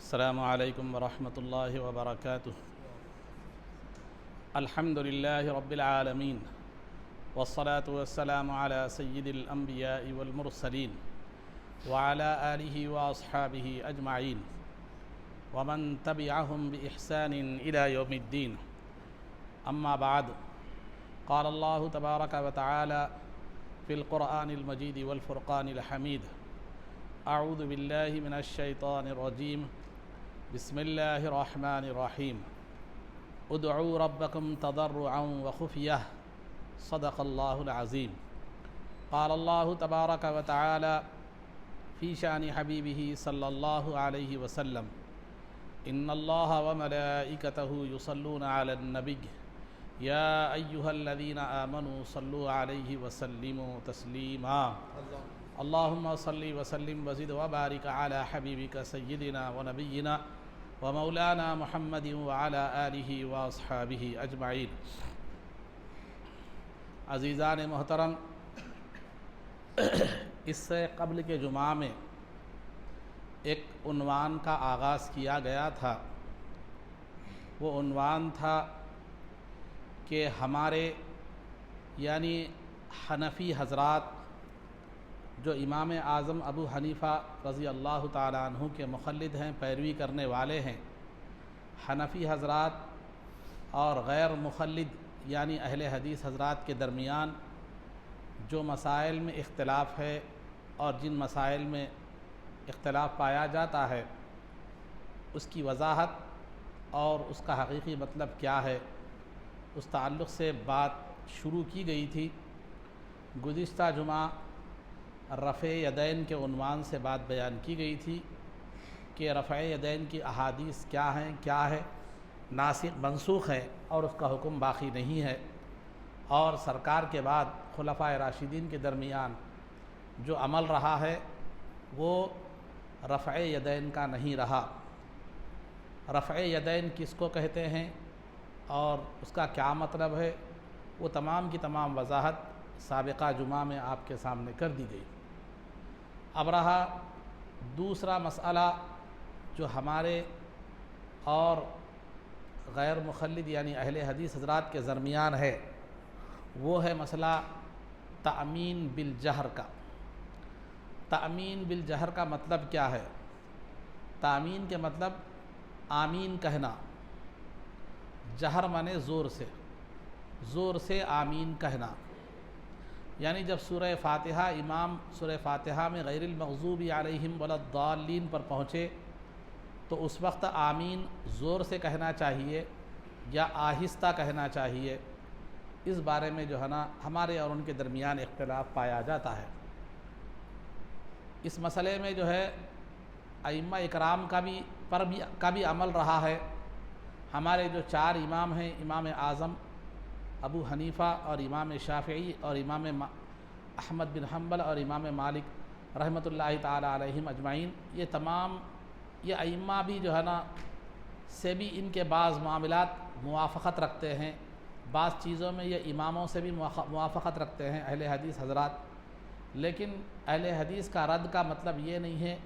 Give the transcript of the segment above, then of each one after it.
السلام علیکم ورحمۃ اللہ وبرکاتہ۔ الحمد للہ رب العالمین والصلاة والسلام علی سید الانبیاء والمرسلین وعلی آلہ واصحابہ اجمعین ومن تبعہم بإحسان الی یوم الدین، اما بعد، قال اللہ تبارک وتعالی فی القرآن المجید والفرقان الحمید، اعوذ باللہ من الشیطان الرجیم، بسم اللہ الرحمن الرحیم، ادعوا ربکم تضرعا وخفیہ، صدق اللہ العظیم۔ قال اللہ تبارک وتعالی فی شان حبیبہ صلی اللہ علیہ وسلم، ان اللہ وملائکتہ یصلون علی النبی یا ایہا الذین آمنوا صلوا علیہ وسلموا تسلیما۔ اللہم صلی وسلم وزد وبارک علی حبیبک سیدنا ونبینا ومولانا محمد وعلی آلہ واصحابہ اجمعین۔ عزیزان محترم، اس سے قبل کے جمعہ میں ایک عنوان کا آغاز کیا گیا تھا۔ وہ عنوان تھا کہ ہمارے یعنی حنفی حضرات جو امام اعظم ابو حنیفہ رضی اللہ تعالیٰ عنہ کے مقلد ہیں، پیروی کرنے والے ہیں، حنفی حضرات اور غیر مقلد یعنی اہل حدیث حضرات کے درمیان جو مسائل میں اختلاف ہے اور جن مسائل میں اختلاف پایا جاتا ہے، اس کی وضاحت اور اس کا حقیقی مطلب کیا ہے، اس تعلق سے بات شروع کی گئی تھی۔ گزشتہ جمعہ رفع یدین کے عنوان سے بات بیان کی گئی تھی کہ رفع یدین کی احادیث کیا ہیں، کیا ہے، ناسخ منسوخ ہے اور اس کا حکم باقی نہیں ہے، اور سرکار کے بعد خلفائے راشدین کے درمیان جو عمل رہا ہے وہ رفع یدین کا نہیں رہا۔ رفع یدین کس کو کہتے ہیں اور اس کا کیا مطلب ہے، وہ تمام کی تمام وضاحت سابقہ جمعہ میں آپ کے سامنے کر دی گئی۔ اب رہا دوسرا مسئلہ جو ہمارے اور غیر مقلد یعنی اہل حدیث حضرات کے درمیان ہے، وہ ہے مسئلہ تأمین بالجہر کا۔ تأمین بالجہر کا مطلب کیا ہے؟ تأمین کے مطلب آمین کہنا، جہر مانے زور سے آمین کہنا، یعنی جب سورہ فاتحہ امام سورہ فاتحہ میں غیر المغضوب علیہم ولا الضالین پر پہنچے تو اس وقت آمین زور سے کہنا چاہیے یا آہستہ کہنا چاہیے، اس بارے میں جو ہے نا ہمارے اور ان کے درمیان اختلاف پایا جاتا ہے۔ اس مسئلے میں جو ہے ائمہ اکرام کا بھی عمل رہا ہے۔ ہمارے جو چار امام ہیں، امام اعظم ابو حنیفہ اور امام شافعی اور امام احمد بن حنبل اور امام مالک رحمۃ اللہ تعالی علیہم اجمعین، یہ تمام یہ ائمہ بھی جو ہے نا سے بھی ان کے بعض معاملات موافقت رکھتے ہیں، بعض چیزوں میں یہ اماموں سے بھی موافقت رکھتے ہیں اہل حدیث حضرات، لیکن اہل حدیث کا رد کا مطلب یہ نہیں ہے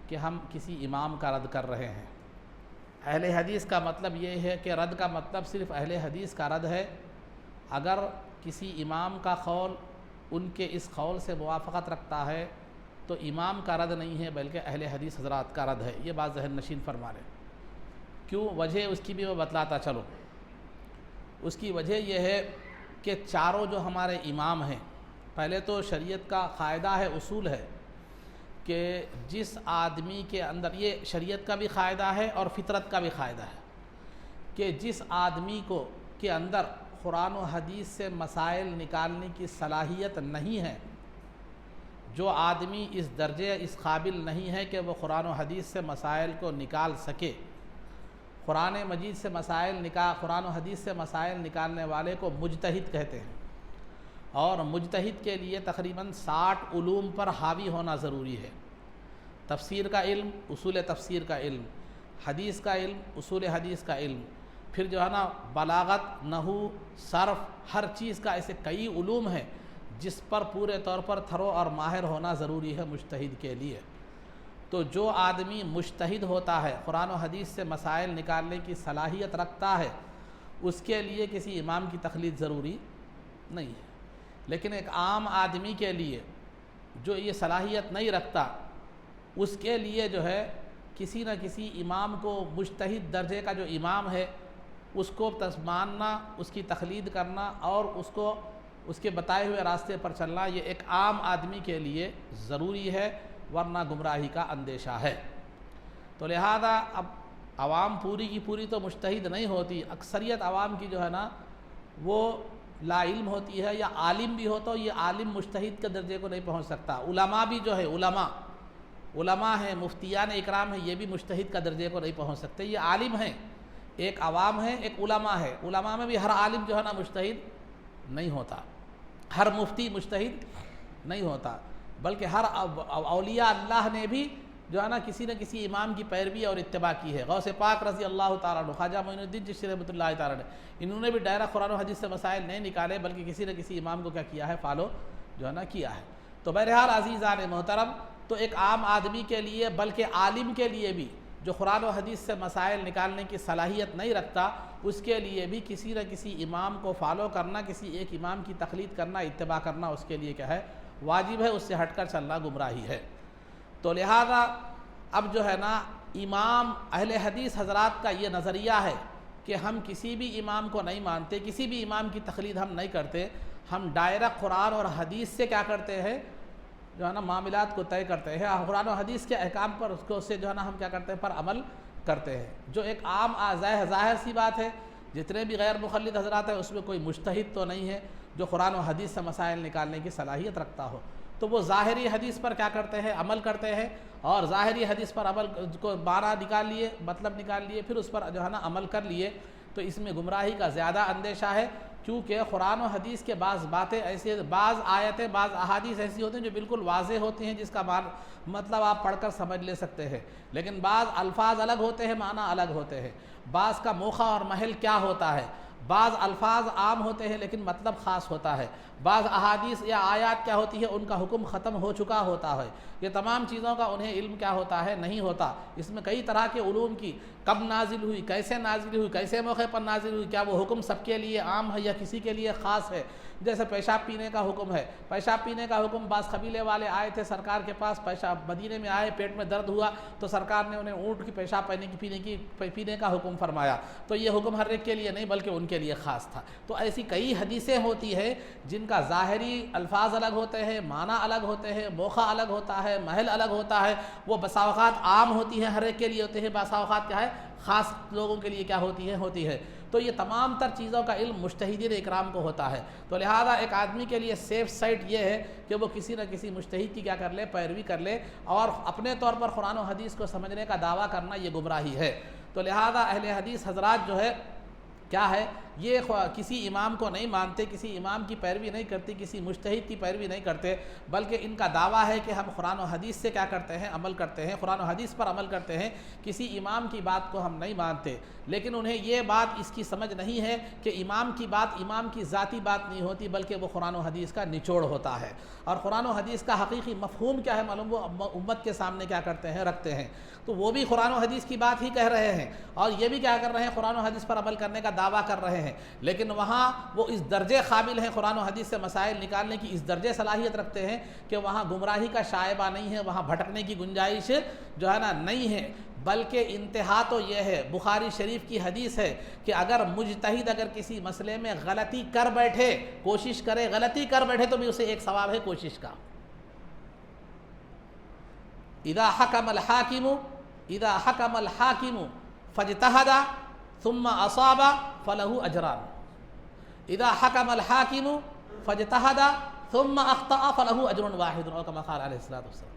کہ ہم کسی امام کا رد کر رہے ہیں۔ اہل حدیث کا مطلب یہ ہے کہ رد کا مطلب صرف اہل حدیث کا رد ہے اگر کسی امام کا قول ان کے اس قول سے موافقت رکھتا ہے تو امام کا رد نہیں ہے بلکہ اہل حدیث حضرات کا رد ہے۔ یہ بات ذہن نشین فرما لیں۔ کیوں؟ وجہ اس کی بھی میں بتلاتا چلو۔ اس کی وجہ یہ ہے کہ چاروں جو ہمارے امام ہیں، پہلے تو شریعت کا قاعدہ ہے، اصول ہے کہ جس آدمی کے اندر، یہ شریعت کا بھی قاعدہ ہے اور فطرت کا بھی قاعدہ ہے، کہ جس آدمی کے اندر قرآن و حدیث سے مسائل نکالنے کی صلاحیت نہیں ہے، جو آدمی اس درجے اس قابل نہیں ہے کہ وہ قرآن و حدیث سے مسائل کو نکال سکے، قرآن مجید سے قرآن و حدیث سے مسائل نکالنے والے کو مجتہد کہتے ہیں، اور مجتہد کے لیے تقریباً 60 علوم پر حاوی ہونا ضروری ہے۔ تفسیر کا علم، اصول تفسیر کا علم، حدیث کا علم، اصول حدیث کا علم، پھر جو ہے نا بلاغت، نحو، صرف، ہر چیز کا ایسے کئی علوم ہیں جس پر پورے طور پر تھرو اور ماہر ہونا ضروری ہے مجتہد کے لیے۔ تو جو آدمی مجتہد ہوتا ہے، قرآن و حدیث سے مسائل نکالنے کی صلاحیت رکھتا ہے، اس کے لیے کسی امام کی تقلید ضروری نہیں ہے۔ لیکن ایک عام آدمی کے لیے جو یہ صلاحیت نہیں رکھتا، اس کے لیے جو ہے کسی نہ کسی امام کو، مجتہد درجے کا جو امام ہے اس کو ماننا، اس کی تقلید کرنا اور اس کے بتائے ہوئے راستے پر چلنا، یہ ایک عام آدمی کے لیے ضروری ہے، ورنہ گمراہی کا اندیشہ ہے۔ تو لہذا اب عوام پوری کی پوری تو مجتہد نہیں ہوتی، اکثریت عوام کی جو ہے نا وہ لا علم ہوتی ہے، یا عالم بھی ہوتا ہو، یہ عالم مجتہد کے درجے کو نہیں پہنچ سکتا۔ علماء بھی جو ہے، علماء ہیں، مفتیان اکرام ہیں، یہ بھی مجتہد کا درجے کو نہیں پہنچ سکتے، یہ عالم ہیں۔ ایک عوام ہے، ایک علماء ہے، علماء میں بھی ہر عالم جو ہے نا مجتہد نہیں ہوتا، ہر مفتی مجتہد نہیں ہوتا، بلکہ ہر اولیاء اللہ نے بھی جو ہے نا کسی نہ کسی امام کی پیروی اور اتباع کی ہے۔ غوث پاک رضی اللہ تعالیٰ عنہ، خواجہ معین الدین چشتی رحمۃ اللہ تعالیٰ نے، انہوں نے بھی دائرہ قرآن و حدیث سے مسائل نہیں نکالے، بلکہ کسی نہ کسی امام کو کیا کیا ہے، فالو جو ہے نا کیا ہے۔ تو بہرحال عزیزان محترم، تو ایک عام آدمی کے لیے، بلکہ عالم کے لیے بھی جو قرآن و حدیث سے مسائل نکالنے کی صلاحیت نہیں رکھتا، اس کے لیے بھی کسی نہ کسی امام کو فالو کرنا، کسی ایک امام کی تقلید کرنا، اتباع کرنا اس کے لیے کیا ہے، واجب ہے، اس سے ہٹ کر چلنا گمراہی ہے۔ تو لہذا اب جو ہے نا امام اہل حدیث حضرات کا یہ نظریہ ہے کہ ہم کسی بھی امام کو نہیں مانتے، کسی بھی امام کی تقلید ہم نہیں کرتے، ہم دائرہ قرآن اور حدیث سے کیا کرتے ہیں، جو ہے نا معاملات کو طے کرتے ہیں، قرآن و حدیث کے احکام پر اس کو سے جو ہے نا ہم کیا کرتے ہیں، پر عمل کرتے ہیں، جو ایک عام ظاہر سی بات ہے۔ جتنے بھی غیر مقلد حضرات ہیں اس میں کوئی مجتہد تو نہیں ہے جو قرآن و حدیث سے مسائل نکالنے کی صلاحیت رکھتا ہو، تو وہ ظاہری حدیث پر کیا کرتے ہیں، عمل کرتے ہیں، اور ظاہری حدیث پر عمل کو معنی نکال لیے، مطلب نکال لیے، پھر اس پر جو ہے نا عمل کر لیے، تو اس میں گمراہی کا زیادہ اندیشہ ہے، کیونکہ قرآن و حدیث کے بعض باتیں ایسی، بعض آیتیں، بعض احادیث ایسی ہوتی ہیں جو بالکل واضح ہوتی ہیں، جس کا مطلب آپ پڑھ کر سمجھ لے سکتے ہیں، لیکن بعض الفاظ الگ ہوتے ہیں، معنی الگ ہوتے ہیں، بعض کا موقع اور محل کیا ہوتا ہے، بعض الفاظ عام ہوتے ہیں لیکن مطلب خاص ہوتا ہے، بعض احادیث یا آیات کیا ہوتی ہے، ان کا حکم ختم ہو چکا ہوتا ہے، یہ تمام چیزوں کا انہیں علم کیا ہوتا ہے، نہیں ہوتا۔ اس میں کئی طرح کے علوم کی، کب نازل ہوئی، کیسے نازل ہوئی، کیسے موقع پر نازل ہوئی، کیا وہ حکم سب کے لیے عام ہے یا کسی کے لیے خاص ہے۔ جیسے پیشاب پینے کا حکم ہے، پیشاب پینے کا حکم، بعض قبیلے والے آئے تھے سرکار کے پاس، پیشاب مدینے میں آئے، پیٹ میں درد ہوا تو سرکار نے انہیں اونٹ کی پیشاب پینے کا حکم فرمایا، تو یہ حکم ہر ایک کے لیے نہیں بلکہ ان کے لیے خاص تھا۔ تو ایسی کئی حدیثیں ہوتی ہیں جن کا ظاہری الفاظ الگ ہوتے ہیں، معنی الگ ہوتے ہیں، موقع الگ ہوتا ہے، محل الگ ہوتا ہے، وہ بسا اوقات عام ہوتی ہے، ہر ایک کے لیے ہوتے ہیں، بسا اوقات کیا ہے، خاص لوگوں کے لیے کیا ہوتی ہے۔ تو یہ تمام تر چیزوں کا علم مجتہدین اکرام کو ہوتا ہے، تو لہذا ایک آدمی کے لیے سیف سائٹ یہ ہے کہ وہ کسی نہ کسی مجتہد کی کیا کر لے، پیروی کر لے، اور اپنے طور پر قرآن و حدیث کو سمجھنے کا دعویٰ کرنا یہ گمراہی ہے۔ تو لہذا اہل حدیث حضرات جو ہے کیا ہے، یہ کسی امام کو نہیں مانتے، کسی امام کی پیروی نہیں کرتی، کسی مجتہد کی پیروی نہیں کرتے، بلکہ ان کا دعویٰ ہے کہ ہم قرآن و حدیث سے کیا کرتے ہیں، عمل کرتے ہیں، قرآن و حدیث پر عمل کرتے ہیں، کسی امام کی بات کو ہم نہیں مانتے۔ لیکن انہیں یہ بات اس کی سمجھ نہیں ہے کہ امام کی بات امام کی ذاتی بات نہیں ہوتی، بلکہ وہ قرآن و حدیث کا نچوڑ ہوتا ہے، اور قرآن و حدیث کا حقیقی مفہوم کیا ہے معلوم، وہ امت کے سامنے کیا کرتے ہیں، رکھتے ہیں۔ تو وہ بھی قرآن و حدیث کی بات ہی کہہ رہے ہیں، اور یہ بھی کیا کر رہے ہیں، قرآن و حدیث پر عمل کرنے کا دعویٰ کر رہے ہیں، لیکن وہاں وہ اس درجے قابل ہیں قرآن و حدیث سے مسائل نکالنے کی، اس درجے صلاحیت رکھتے ہیں کہ وہاں گمراہی کا شائبہ نہیں ہے، وہاں بھٹکنے کی گنجائش جو ہے نا نہیں ہے، بلکہ انتہا تو یہ ہے، بخاری شریف کی حدیث ہے کہ اگر مجتہد اگر کسی مسئلے میں غلطی کر بیٹھے، کوشش کرے، غلطی کر بیٹھے تو بھی اسے ایک ثواب ہے کوشش کا۔ اذا حکم الحاکم فاجتہد ثم اصاب فلہ اجران، اذا حکم الحاکم فاجتہد ثم اخطأ فلہ اجر واحد، اور کما قال علیہ الصلوۃ والسلام،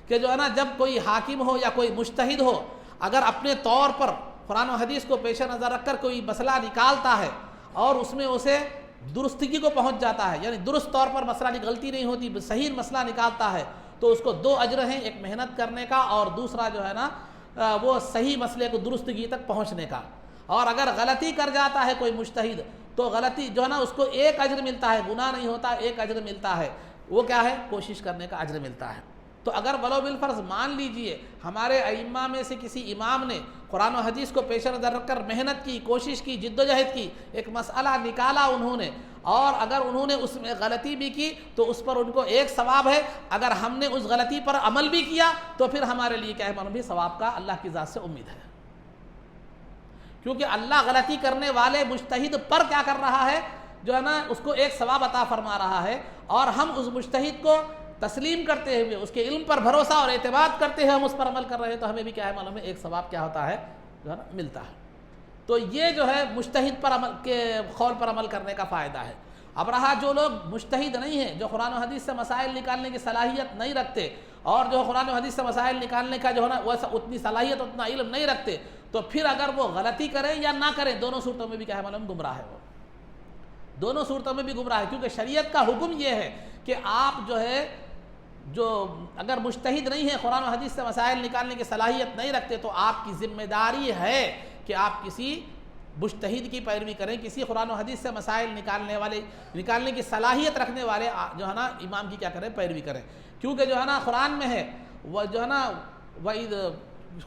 کہ جو ہے نا جب کوئی حاکم ہو یا کوئی مجتہد ہو، اگر اپنے طور پر قرآن و حدیث کو پیش نظر رکھ کر کوئی مسئلہ نکالتا ہے اور اس میں اسے درستگی کو پہنچ جاتا ہے، یعنی درست طور پر مسئلہ کی غلطی نہیں ہوتی، صحیح مسئلہ نکالتا ہے، تو اس کو 2 اجر ہیں، ایک محنت کرنے کا اور دوسرا جو ہے نا وہ صحیح مسئلے کو درستگی تک پہنچنے کا۔ اور اگر غلطی کر جاتا ہے کوئی مجتہد تو غلطی جو ہے نا اس کو 1 اجر ملتا ہے، گناہ نہیں ہوتا، 1 اجر ملتا ہے، وہ کیا ہے، کوشش کرنے کا اجر ملتا ہے۔ تو اگر ولو بالفرض مان لیجئے ہمارے ائمہ میں سے کسی امام نے قرآن و حدیث کو پیش نظر رکھ کر محنت کی، کوشش کی، جد و جہد کی، ایک مسئلہ نکالا انہوں نے، اور اگر انہوں نے اس میں غلطی بھی کی تو اس پر ان کو ایک ثواب ہے، اگر ہم نے اس غلطی پر عمل بھی کیا تو پھر ہمارے لیے کیا ہے معلوم بھی ثواب کا اللہ کی ذات سے امید ہے، کیونکہ اللہ غلطی کرنے والے مجتہد پر کیا کر رہا ہے جو ہے نا اس کو ایک ثواب عطا فرما رہا ہے، اور ہم اس مجتہد کو تسلیم کرتے ہوئے اس کے علم پر بھروسہ اور اعتماد کرتے ہوئے ہم اس پر عمل کر رہے ہیں تو ہمیں بھی کیا ہے معلوم ہے ایک ثواب کیا ہوتا ہے جو ہے نا ملتا ہے۔ تو یہ جو ہے مجتہد پر عمل کے قول پر عمل کرنے کا فائدہ ہے۔ اب رہا جو لوگ مجتہد نہیں ہیں، جو قرآن و حدیث سے مسائل نکالنے کی صلاحیت نہیں رکھتے، اور جو قرآن و حدیث سے مسائل نکالنے کا جو ہے نا ویسا اتنی صلاحیت اتنا علم نہیں رکھتے، تو پھر اگر وہ غلطی کریں یا نہ کریں دونوں صورتوں میں بھی کیا ہے معلوم گمراہ ہے، وہ دونوں صورتوں میں بھی گمراہ ہے، کیونکہ شریعت کا حکم یہ ہے کہ آپ جو ہے جو اگر مجتہد نہیں ہے، قرآن و حدیث سے مسائل نکالنے کی صلاحیت نہیں رکھتے، تو آپ کی ذمہ داری ہے کہ آپ کسی مجتہد کی پیروی کریں، کسی قرآن و حدیث سے مسائل نکالنے کی صلاحیت رکھنے والے جو ہے نا امام کی کیا کریں پیروی کریں، کیونکہ جو ہے نا قرآن میں ہے وہ جو ہے نا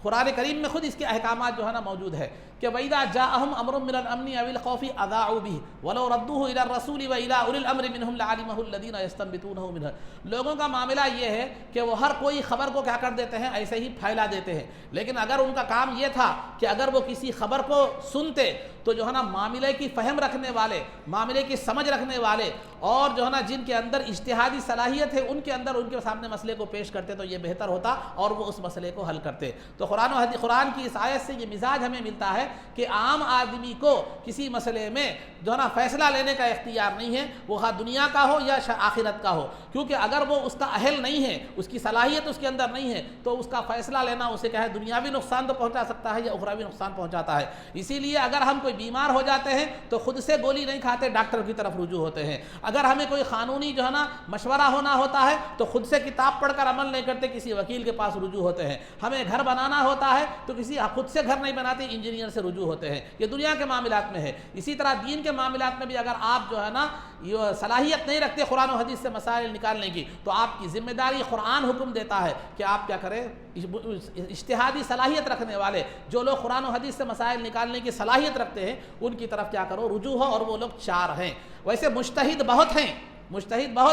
قرآن کریم میں خود اس کے احکامات جو ہے نا موجود ہے کہ وَإِذَا جَاءَهُمْ أَمْرٌ مِّنَ الْأَمْنِ أَوِ الْخَوْفِ أَذَاعُوا بِهِ وَلَوْ رَدُّوهُ إِلَى الرَّسُولِ وَإِلَى أُولِي الْأَمْرِ مِنْهُمْ لَعَلِمَهُ الَّذِينَ يَسْتَنبِطُونَهُ مِنْهُمْ۔ لوگوں کا معاملہ یہ ہے کہ وہ ہر کوئی خبر کو کیا کر دیتے ہیں ایسے ہی پھیلا دیتے ہیں، لیکن اگر ان کا کام یہ تھا کہ اگر وہ کسی خبر کو سنتے تو جو ہے نا معاملے کی فہم رکھنے والے، معاملے کی سمجھ رکھنے والے، اور جو ہے نا جن کے اندر اجتہادی صلاحیت ہے ان کے اندر ان کے سامنے مسئلے کو پیش کرتے تو یہ بہتر ہوتا اور وہ اس مسئلے کو حل کرتے۔ تو قرآن کی اس آیت سے یہ مزاج ہمیں ملتا ہے کہ عام آدمی کو کسی مسئلے میں جو ہے نا فیصلہ لینے کا اختیار نہیں ہے، وہ خواہ دنیا کا ہو یا آخرت کا ہو، کیونکہ اگر وہ اس کا اہل نہیں ہے، اس کی صلاحیت اس کے اندر نہیں ہے، تو اس کا فیصلہ لینا اسے کیا ہے دنیاوی نقصان تو پہنچا سکتا ہے یا اخروی نقصان پہنچاتا ہے۔ اسی لیے اگر ہم کوئی بیمار ہو جاتے ہیں تو خود سے گولی نہیں کھاتے، ڈاکٹر کی طرف رجوع ہوتے ہیں۔ اگر ہمیں کوئی قانونی جو ہے نا مشورہ ہونا ہوتا ہے تو خود سے کتاب پڑھ کر عمل نہیں کرتے، کسی وکیل کے پاس رجوع ہوتے ہیں۔ ہمیں گھر بنانا ہوتا ہے تو خود سے گھر نہیں بناتے، انجینئر سے رجوع ہوتے ہیں۔ یہ دنیا کے معاملات میں ہے۔ اسی طرح دین کے معاملات میں بھی اگر آپ جو ہے نا یہ صلاحیت نہیں رکھتے قرآن و حدیث سے مسائل نکالنے کی، تو آپ کی ذمہ داری قرآن حکم دیتا ہے کہ آپ کیا کریں، اجتہادی صلاحیت رکھنے والے جو لوگ قرآن و حدیث سے مسائل نکالنے کی صلاحیت رکھتے ہیں ان کی طرف کیا کرو رجوع ہو، اور وہ لوگ چار ہیں۔ ویسے مجتہد بہت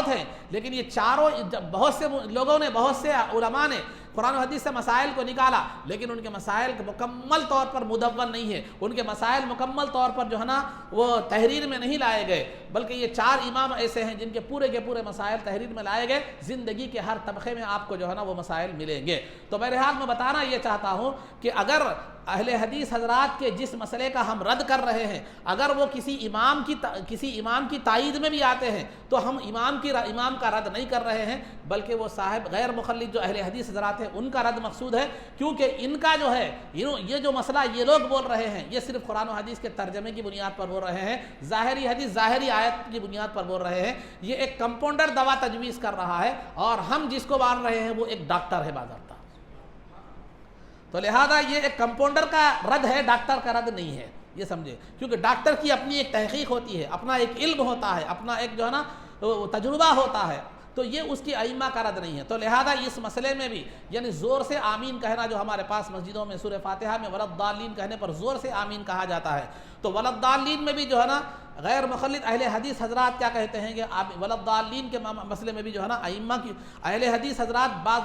ہیں، لیکن یہ چاروں بہت سے لوگوں نے، بہت سے علماء نے قرآن و حدیث سے مسائل کو نکالا، لیکن ان کے مسائل مکمل طور پر مدون نہیں ہے، ان کے مسائل مکمل طور پر جو ہے نا وہ تحریر میں نہیں لائے گئے، بلکہ یہ چار امام ایسے ہیں جن کے پورے مسائل تحریر میں لائے گئے۔ زندگی کے ہر طبقے میں آپ کو جو ہے نا وہ مسائل ملیں گے۔ تو بہرحال میں بتانا یہ چاہتا ہوں کہ اگر اہل حدیث حضرات کے جس مسئلے کا ہم رد کر رہے ہیں، اگر وہ کسی امام کی تائید میں بھی آتے ہیں تو ہم امام کا رد نہیں کر رہے ہیں، بلکہ وہ صاحب غیر مخلد جو اہل حدیث حضرات ہیں ان کا رد مقصود ہے، کیونکہ ان کا جو ہے یہ جو مسئلہ یہ لوگ بول رہے ہیں یہ صرف قرآن و حدیث کے ترجمے کی بنیاد پر بول رہے ہیں، ظاہری حدیث ظاہری آیت کی بنیاد پر بول رہے ہیں۔ یہ ایک کمپاؤنڈر دوا تجویز کر رہا ہے، اور ہم جس کو مان رہے ہیں وہ ایک ڈاکٹر ہے باضابطہ۔ تو لہذا یہ ایک کمپاؤنڈر کا رد ہے، ڈاکٹر کا رد نہیں ہے، یہ سمجھے، کیونکہ ڈاکٹر کی اپنی ایک تحقیق ہوتی ہے، اپنا ایک علم ہوتا ہے، اپنا ایک جو ہے نا تجربہ ہوتا ہے، تو یہ اس کی ائمہ کا رد نہیں ہے۔ تو لہذا اس مسئلے میں بھی یعنی زور سے آمین کہنا، جو ہمارے پاس مسجدوں میں سورہ فاتحہ میں ولضالین کہنے پر زور سے آمین کہا جاتا ہے، تو ولضالین میں بھی جو ہے نا غیر مخلد اہل حدیث حضرات کیا کہتے ہیں کہ ولضالین کے مسئلے میں بھی جو ہے نا ائمہ کی اہل حدیث حضرات بعض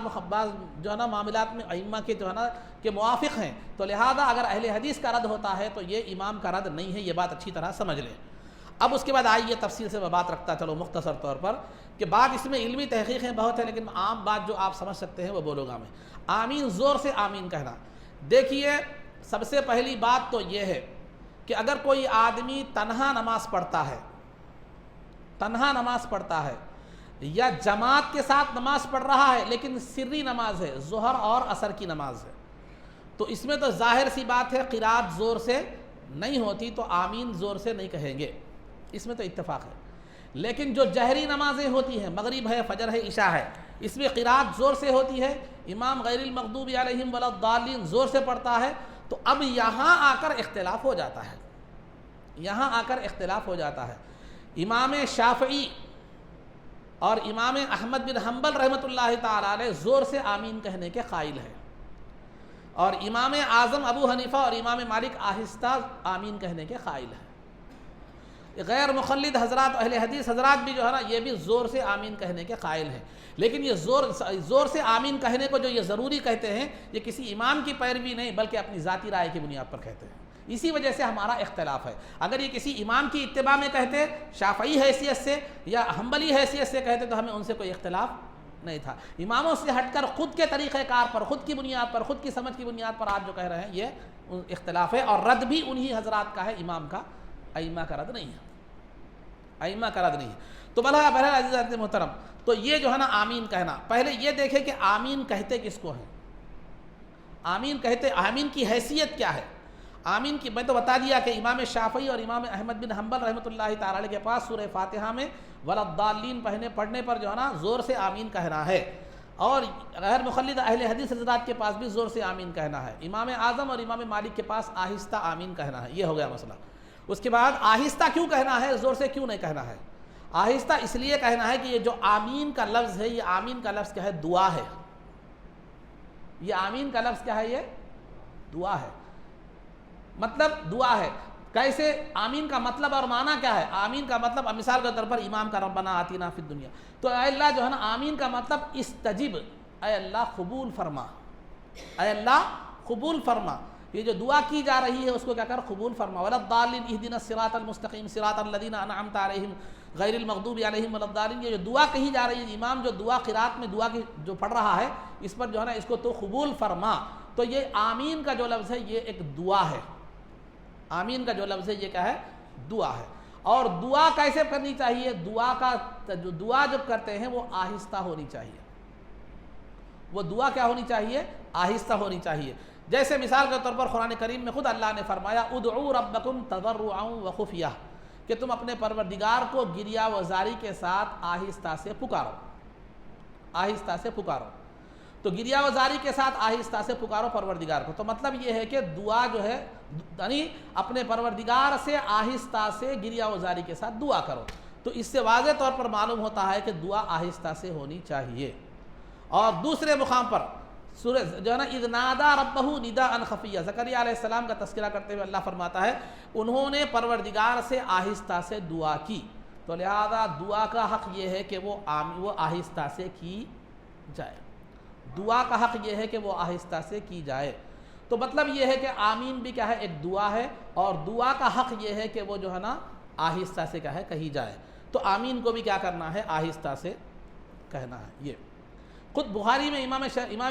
جو ہے نا معاملات میں ائمہ کے جو ہے نا کہ موافق ہیں۔ تو لہذا اگر اہل حدیث کا رد ہوتا ہے تو یہ امام کا رد نہیں ہے، یہ بات اچھی طرح سمجھ لیں۔ اب اس کے بعد آئیے تفصیل سے میں بات رکھتا چلو مختصر طور پر کہ بات اس میں علمی تحقیقیں بہت ہیں، لیکن عام بات جو آپ سمجھ سکتے ہیں وہ بولوں گا میں۔ آمین، زور سے آمین کہنا، دیکھیے سب سے پہلی بات تو یہ ہے کہ اگر کوئی آدمی تنہا نماز پڑھتا ہے یا جماعت کے ساتھ نماز پڑھ رہا ہے لیکن سری نماز ہے، ظہر اور عصر کی نماز ہے، تو اس میں تو ظاہر سی بات ہے قرات زور سے نہیں ہوتی، تو آمین زور سے نہیں کہیں گے، اس میں تو اتفاق ہے۔ لیکن جو جہری نمازیں ہوتی ہیں، مغرب ہے، فجر ہے، عشاء ہے، اس میں قرات زور سے ہوتی ہے، امام غیر المغضوب علیہم ولا الضالین زور سے پڑھتا ہے، تو اب یہاں آ کر اختلاف ہو جاتا ہے۔ امام شافعی اور امام احمد بن حنبل رحمۃ اللہ تعالیٰ علیہ زور سے آمین کہنے کے قائل ہیں، اور امام اعظم ابو حنیفہ اور امام مالک آہستہ آمین کہنے کے قائل ہیں۔ غیر مقلد حضرات اہل حدیث حضرات بھی جو ہے نا یہ بھی زور سے آمین کہنے کے قائل ہیں، لیکن یہ زور سے آمین کہنے کو جو یہ ضروری کہتے ہیں، یہ کسی امام کی پیروی نہیں بلکہ اپنی ذاتی رائے کی بنیاد پر کہتے ہیں۔ اسی وجہ سے ہمارا اختلاف ہے۔ اگر یہ کسی امام کی اتباع میں کہتے، شافعی حیثیت سے یا حنبلی حیثیت سے کہتے، تو ہمیں ان سے کوئی اختلاف نہیں تھا۔ اماموں سے ہٹ کر خود کے طریقہ کار پر، خود کی بنیاد پر، خود کی سمجھ کی بنیاد پر آپ جو کہہ رہے ہیں یہ اختلاف ہے، اور رد بھی انہی حضرات کا ہے، امام کا، ائمہ کا رد نہیں ہے، ائمہ کا رد نہیں ہے۔ تو بہرحال عزیزات محترم، تو یہ جو ہے نا آمین کہنا، پہلے یہ دیکھیں کہ آمین کہتے کس کو ہیں، آمین کہتے، آمین کی حیثیت کیا ہے۔ آمین کی میں تو بتا دیا کہ امام شافعی اور امام احمد بن حنبل رحمۃ اللہ تعالی علیہ کے پاس سورہ فاتحہ میں ولضالین پڑھنے پر جو ہے نا زور سے آمین کہنا ہے، اور غیر مقلد اہل حدیث حضرات کے پاس بھی زور سے آمین کہنا ہے۔ امام اعظم اور امام مالک کے پاس آہستہ آمین کہنا ہے۔ یہ ہو گیا مسئلہ۔ اس کے بعد آہستہ کیوں کہنا ہے، زور سے کیوں نہیں کہنا ہے؟ آہستہ اس لیے کہنا ہے کہ یہ جو آمین کا لفظ ہے، یہ آمین کا لفظ کیا ہے؟ دعا ہے۔ یہ آمین کا لفظ کیا ہے؟ یہ دعا ہے، مطلب دعا ہے۔ کیسے؟ آمین کا مطلب اور معنی کیا ہے؟ آمین کا مطلب مثال کے طور پر امام کا ربنا آتینا فی الدنیا، تو اے اللہ جو ہے نا آمین کا مطلب استجب، اے اللہ قبول فرما، اے اللہ قبول فرما۔ یہ جو دعا کی جا رہی ہے اس کو کیا کر؟ قبول فرما۔ ولضالین اہدنا الصراط المستقیم صراط الذین انعمت علیہم غیر المغضوب علیہم ولضالین۔ یہ جو دعا کہی جا رہی ہے، امام جو دعا قرات میں دعا کی جو پڑھ رہا ہے، اس پر جو ہے نا اس کو تو قبول فرما۔ تو یہ آمین کا جو لفظ ہے یہ ایک دعا ہے۔ آمین کا جو لفظ ہے یہ کیا ہے؟ دعا ہے۔ اور دعا کیسے کرنی چاہیے؟ دعا جب کرتے ہیں وہ آہستہ ہونی چاہیے۔ وہ دعا کیا ہونی چاہیے؟ آہستہ ہونی چاہیے۔ جیسے مثال کے طور پر قرآن کریم میں خود اللہ نے فرمایا ادعوا ربکم تضرعا وخفیہ، کہ تم اپنے پروردگار کو گریہ وزاری کے ساتھ آہستہ سے پکارو، آہستہ سے پکارو۔ تو گریہ وزاری کے ساتھ آہستہ سے پکارو پروردگار کو، تو مطلب یہ ہے کہ دعا جو ہے یعنی اپنے پروردگار سے آہستہ سے گریہ وزاری کے ساتھ دعا کرو۔ تو اس سے واضح طور پر معلوم ہوتا ہے کہ دعا آہستہ سے ہونی چاہیے۔ اور دوسرے مقام پر سورہ جو ہے نا اذ نادى ربہ نداء خفیہ، زکریہ علیہ السلام کا تذکرہ کرتے ہوئے اللہ فرماتا ہے انہوں نے پروردگار سے آہستہ سے دعا کی، تو لہذا دعا کا حق یہ ہے کہ وہ آہستہ سے کی جائے۔ دعا کا حق یہ ہے کہ وہ آہستہ سے کی جائے۔ تو مطلب یہ ہے کہ آمین بھی کیا ہے؟ ایک دعا ہے، اور دعا کا حق یہ ہے کہ وہ جو ہے نا آہستہ سے کیا ہے؟ کہی جائے۔ تو آمین کو بھی کیا کرنا ہے؟ آہستہ سے کہنا ہے۔ یہ خود بخاری میں امام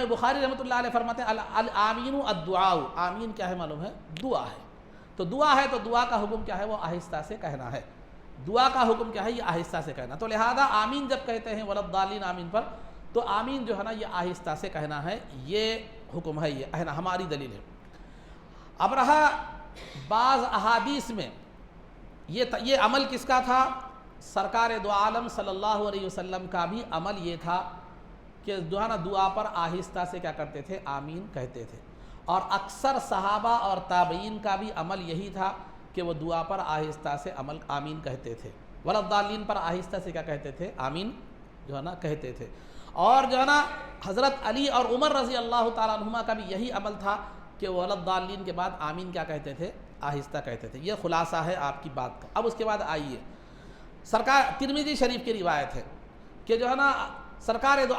بخاری رحمۃ اللہ علیہ فرماتے ہیں الآمین الدعاء، آمین کیا ہے معلوم ہے؟ دعا ہے۔ تو دعا ہے تو دعا کا حکم کیا ہے؟ وہ آہستہ سے کہنا ہے۔ دعا کا حکم کیا ہے؟ یہ آہستہ سے کہنا۔ تو لہذا آمین جب کہتے ہیں ولضالین آمین پر، تو آمین جو ہے نا یہ آہستہ سے کہنا ہے، یہ حکم ہے، یہ ہماری دلیل ہے۔ اب رہا بعض احادیث میں یہ عمل کس کا تھا؟ سرکار دو عالم صلی اللہ علیہ وسلم کا بھی عمل یہ تھا کہ جو ہے نا دعا پر آہستہ سے کیا کرتے تھے؟ آمین کہتے تھے۔ اور اکثر صحابہ اور تابعین کا بھی عمل یہی تھا کہ وہ دعا پر آہستہ سے آمین کہتے تھے، ولضالین پر آہستہ سے کیا کہتے تھے؟ آمین جو ہے نا کہتے تھے۔ اور جو ہے نا حضرت علی اور عمر رضی اللہ تعالیٰ عنہما کا بھی یہی عمل تھا کہ ولضالین کے بعد آمین کیا کہتے تھے؟ آہستہ کہتے تھے۔ یہ خلاصہ ہے آپ کی بات کا۔ اب اس کے بعد آئیے، سرکار ترمذی شریف کی روایت ہے کہ جو ہے نا سرکار دو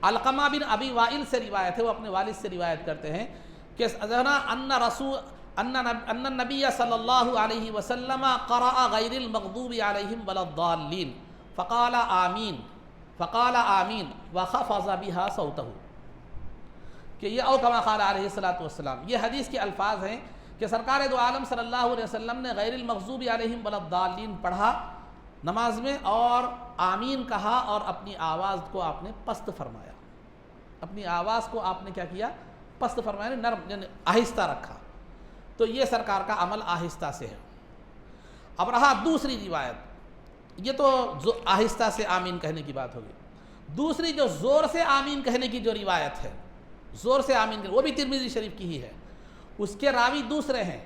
علقمہ بن ابی وائل سے روایت ہے، وہ اپنے والد سے روایت کرتے ہیں کہ جو ہے نا ان النبی صلی اللہ علیہ وسلم قرأ غیر المغضوب علیہم ولضالین فقال آمین وخفض بها صوتہ، کہ یہ او کما قال علیہ الصلوۃ والسلام، یہ حدیث کے الفاظ ہیں کہ سرکار دو عالم صلی اللہ علیہ وسلم نے غیر المغضوب علیہم ولضالین پڑھا نماز میں، اور آمین کہا، اور اپنی آواز کو آپ نے پست فرمایا، اپنی آواز کو آپ نے کیا کیا؟ پست فرمایا، نرم یعنی آہستہ رکھا۔ تو یہ سرکار کا عمل آہستہ سے ہے۔ اب رہا دوسری روایت، یہ تو آہستہ سے آمین کہنے کی بات ہوگی۔ دوسری جو زور سے آمین کہنے کی جو روایت ہے، زور سے آمین کہنے، وہ بھی ترمذی شریف کی ہی ہے۔ اس کے راوی دوسرے ہیں،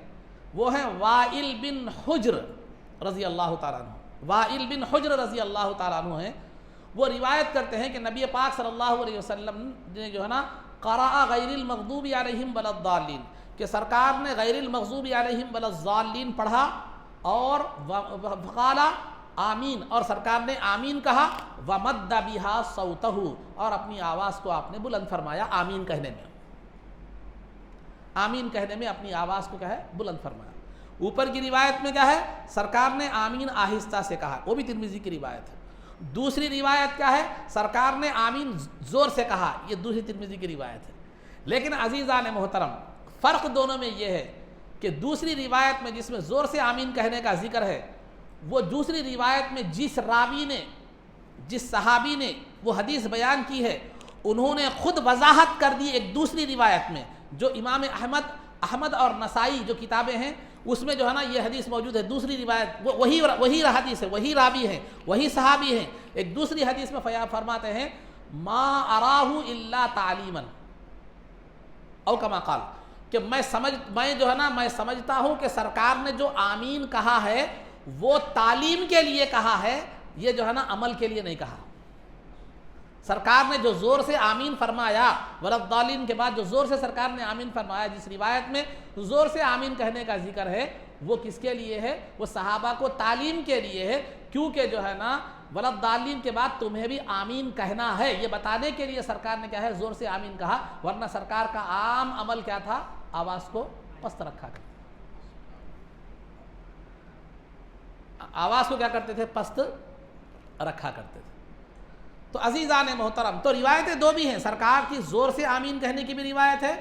وہ ہیں وائل بن حجر رضی اللہ تعالیٰ عنہ۔ وائل بن حجر رضی اللہ تعالیٰ عنہ ہیں، وہ روایت کرتے ہیں کہ نبی پاک صلی اللہ علیہ وسلم نے جو ہے نا قرأ غیر المغضوب علیہم ولا الضالین، کہ سرکار نے غیر المغضوب علیہم ولا الضالین پڑھا اور فقال آمین، اور سرکار نے آمین کہا، ومد بہا صوتہ، اور اپنی آواز کو آپ نے بلند فرمایا آمین کہنے میں، آمین کہنے میں اپنی آواز کو کیا ہے بلند فرمایا۔ اوپر کی روایت میں کیا ہے سرکار نے آمین آہستہ سے کہا، وہ بھی ترمذی کی روایت ہے۔ دوسری روایت کیا ہے سرکار نے آمین زور سے کہا، یہ دوسری ترمذی کی روایت ہے۔ لیکن عزیزان محترم فرق دونوں میں یہ ہے کہ دوسری روایت میں جس میں زور سے آمین کہنے کا ذکر ہے، وہ دوسری روایت میں جس راوی نے جس صحابی نے وہ حدیث بیان کی ہے، انہوں نے خود وضاحت کر دی ایک دوسری روایت میں، جو امام احمد اور نسائی جو کتابیں ہیں اس میں جو ہے نا یہ حدیث موجود ہے۔ دوسری روایت وہی حدیث ہے، وہی راوی ہیں، وہی صحابی ہیں۔ ایک دوسری حدیث میں فرماتے ہیں ما اراہ الا تعلیما، او کما قال، کہ میں سمجھتا ہوں کہ سرکار نے جو آمین کہا ہے وہ تعلیم کے لیے کہا ہے، یہ جو ہے نا عمل کے لیے نہیں کہا۔ سرکار نے جو زور سے آمین فرمایا ولا الضالین کے بعد جو زور سے سرکار نے آمین فرمایا، جس روایت میں زور سے آمین کہنے کا ذکر ہے، وہ کس کے لیے ہے؟ وہ صحابہ کو تعلیم کے لیے ہے، کیونکہ جو ہے نا ولا الضالین کے بعد تمہیں بھی آمین کہنا ہے، یہ بتانے کے لیے سرکار نے کیا ہے زور سے آمین کہا، ورنہ سرکار کا عام عمل کیا تھا؟ آواز کو پست رکھا کرتے، آواز کو کیا کرتے تھے؟ پست رکھا کرتے تھے۔ تو عزیزان محترم، تو روایتیں دو بھی ہیں، سرکار کی زور سے آمین کہنے کی بھی روایت ہے۔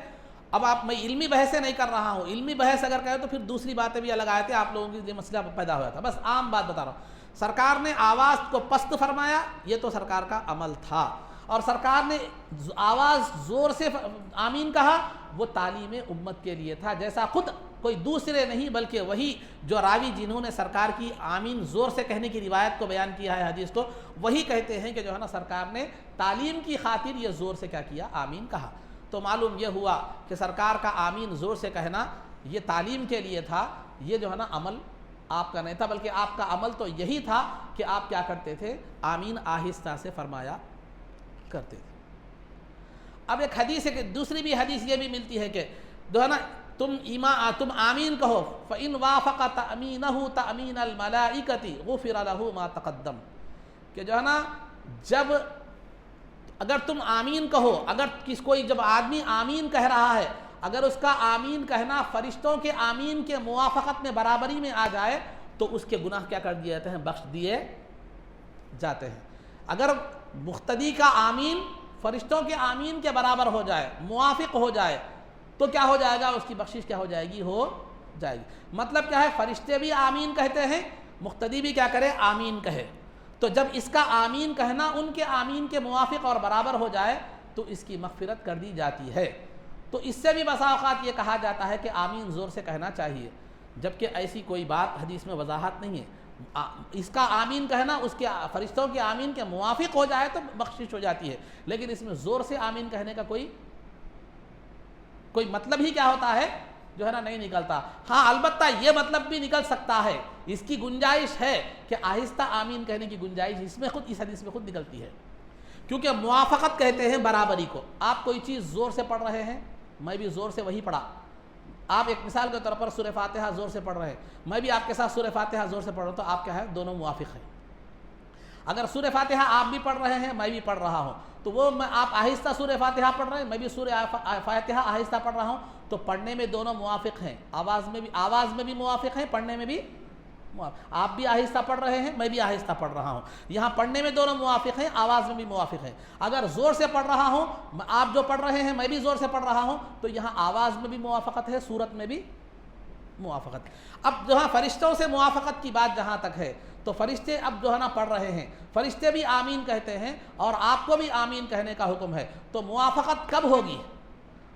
اب میں علمی بحثیں نہیں کر رہا ہوں، علمی بحث اگر کہے تو پھر دوسری باتیں بھی الگ آئے تھے، آپ لوگوں کی یہ مسئلہ پیدا ہوا تھا، بس عام بات بتا رہا ہوں۔ سرکار نے آواز کو پست فرمایا، یہ تو سرکار کا عمل تھا، اور سرکار نے آواز زور سے آمین کہا، وہ تعلیم امت کے لیے تھا، جیسا خود کوئی دوسرے نہیں بلکہ وہی جو راوی جنہوں نے سرکار کی آمین زور سے کہنے کی روایت کو بیان کیا ہے حدیث کو، وہی کہتے ہیں کہ جو ہے نا سرکار نے تعلیم کی خاطر یہ زور سے کیا کیا؟ آمین کہا۔ تو معلوم یہ ہوا کہ سرکار کا آمین زور سے کہنا یہ تعلیم کے لیے تھا، یہ جو ہے نا عمل آپ کا نہیں تھا، بلکہ آپ کا عمل تو یہی تھا کہ آپ کیا کرتے تھے؟ آمین آہستہ سے فرمایا کرتے تھے۔ اب ایک حدیث ہے کہ دوسری بھی حدیث یہ بھی ملتی ہے کہ جو ہے نا تم آمین کہو، فَإِنْ وَافَقَ تَأْمِينَهُ تَأْمِينَ الْمَلَائِكَةِ غُفِرَ لَهُ مَا تَقَدَّمَ، کہ جو ہے نا جب اگر تم آمین کہو، اگر کوئی جب آدمی آمین کہہ رہا ہے، اگر اس کا آمین کہنا فرشتوں کے آمین کے موافقت میں برابری میں آ جائے تو اس کے گناہ کیا کر دیے جاتے ہیں؟ بخش دیے جاتے ہیں۔ اگر مقتدی کا آمین فرشتوں کے آمین کے برابر ہو جائے، موافق ہو جائے، تو کیا ہو جائے گا؟ اس کی بخشش کیا ہو جائے گی؟ ہو جائے گی۔ مطلب کیا ہے؟ فرشتے بھی آمین کہتے ہیں، مقتدی بھی کیا کرے؟ آمین کہے۔ تو جب اس کا آمین کہنا ان کے آمین کے موافق اور برابر ہو جائے تو اس کی مغفرت کر دی جاتی ہے۔ تو اس سے بھی بسا اوقات یہ کہا جاتا ہے کہ آمین زور سے کہنا چاہیے، جبکہ ایسی کوئی بات حدیث میں وضاحت نہیں ہے۔ اس کا آمین کہنا اس کے فرشتوں کے آمین کے موافق ہو جائے تو بخشش ہو جاتی ہے، لیکن اس میں زور سے آمین کہنے کا کوئی مطلب ہی کیا ہوتا ہے؟ جو ہے نا نہیں نکلتا۔ ہاں البتہ یہ مطلب بھی نکل سکتا ہے، اس کی گنجائش ہے کہ آہستہ آمین کہنے کی گنجائش اس حدیث میں خود نکلتی ہے، کیونکہ موافقت کہتے ہیں برابری کو۔ آپ کوئی چیز زور سے پڑھ رہے ہیں، میں بھی زور سے وہی پڑھا، آپ ایک مثال کے طور پر سورہ فاتحہ زور سے پڑھ رہے ہیں، میں بھی آپ کے ساتھ سورہ فاتحہ زور سے پڑھ رہا ہوں، تو آپ کیا ہے؟ دونوں موافق ہیں۔ اگر سورہ فاتحہ آپ بھی پڑھ رہے ہیں، میں بھی پڑھ رہا ہوں، تو وہ آپ آہستہ سورہ فاتحہ پڑھ رہے ہیں، میں بھی سورہ فاتحہ آہستہ پڑھ رہا ہوں، تو پڑھنے میں دونوں موافق ہیں، آواز میں بھی موافق ہیں، پڑھنے میں بھی آپ بھی آہستہ پڑھ رہے ہیں، میں بھی آہستہ پڑھ رہا ہوں، یہاں پڑھنے میں دونوں موافق ہیں، آواز میں بھی موافق ہیں۔ اگر زور سے پڑھ رہا ہوں، آپ جو پڑھ رہے ہیں میں بھی زور سے پڑھ رہا ہوں، تو یہاں آواز میں بھی موافقت ہے، صورت میں بھی موافقت۔ اب جہاں فرشتوں سے موافقت کی بات جہاں تک ہے، تو فرشتے اب جو ہے نا پڑھ رہے ہیں، فرشتے بھی آمین کہتے ہیں اور آپ کو بھی آمین کہنے کا حکم ہے، تو موافقت کب ہوگی؟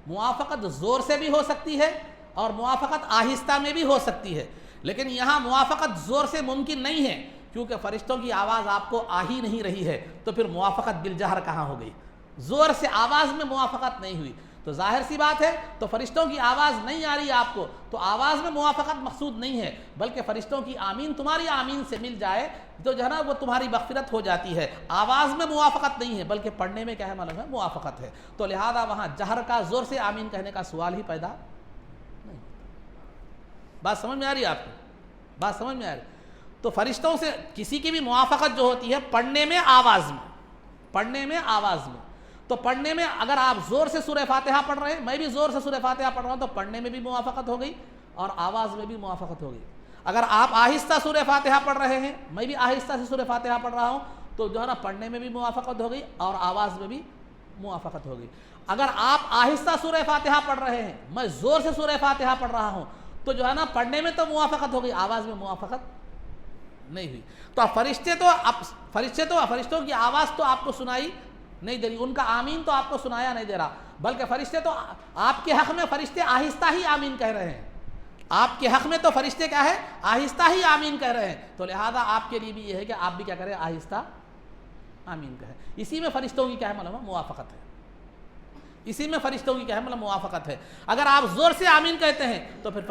موافقت زور سے بھی ہو سکتی ہے اور موافقت آہستہ میں بھی ہو سکتی ہے، لیکن یہاں موافقت زور سے ممکن نہیں ہے، کیونکہ فرشتوں کی آواز آپ کو آ ہی نہیں رہی ہے، تو پھر موافقت بالجہر کہاں ہو گئی؟ زور سے آواز میں موافقت نہیں ہوئی، تو ظاہر سی بات ہے تو فرشتوں کی آواز نہیں آ رہی آپ کو تو آواز میں موافقت مقصود نہیں ہے، بلکہ فرشتوں کی آمین تمہاری آمین سے مل جائے تو جو ہے نا وہ تمہاری مغفرت ہو جاتی ہے۔ آواز میں موافقت نہیں ہے بلکہ پڑھنے میں کیا ہے معلوم ہے موافقت ہے، تو لہذا وہاں جہر کا زور سے آمین کہنے کا سوال ہی پیدا نہیں۔ بات سمجھ میں آ رہی ہے آپ کو؟ بات سمجھ میں آ رہی؟ تو فرشتوں سے کسی کی بھی موافقت جو ہوتی ہے پڑھنے میں آواز میں، پڑھنے میں آواز میں، تو پڑھنے میں اگر آپ زور سے سورہ فاتحہ پڑھ رہے ہیں، میں بھی زور سے سورہ فاتحہ پڑھ رہا ہوں، تو پڑھنے میں بھی موافقت ہو گئی اور آواز میں بھی موافقت ہو گئی۔ اگر آپ آہستہ سورہ فاتحہ پڑھ رہے ہیں، میں بھی آہستہ سے سورہ فاتحہ پڑھ رہا ہوں، تو جو ہے نا پڑھنے میں بھی موافقت ہو گئی اور آواز میں بھی موافقت ہو گئی۔ اگر آپ آہستہ سورہ فاتحہ پڑھ رہے ہیں، میں زور سے سورہ فاتحہ پڑھ رہا ہوں، تو جو ہے نا پڑھنے میں تو موافقت ہو گئی، آواز میں موافقت نہیں ہوئی۔ تو فرشتوں کی آواز تو آپ کو سنائی نہیں دے رہی، ان کا آمین تو آپ کو سنایا نہیں دے رہا، بلکہ فرشتے تو آپ کے حق میں فرشتے آہستہ ہی آمین کہہ رہے ہیں، آپ کے حق میں تو فرشتے کیا ہے آہستہ ہی آمین کہہ رہے ہیں، تو لہذا آپ کے لیے بھی یہ ہے کہ آپ بھی کیا کریں آہستہ آمین کہیں۔ اسی میں فرشتوں کی کیا ہے معلوم موافقت ہے، اسی میں فرشتوں کی کیا ہے مطلب موافقت ہے۔ اگر آپ زور سے آمین کہتے ہیں تو پھر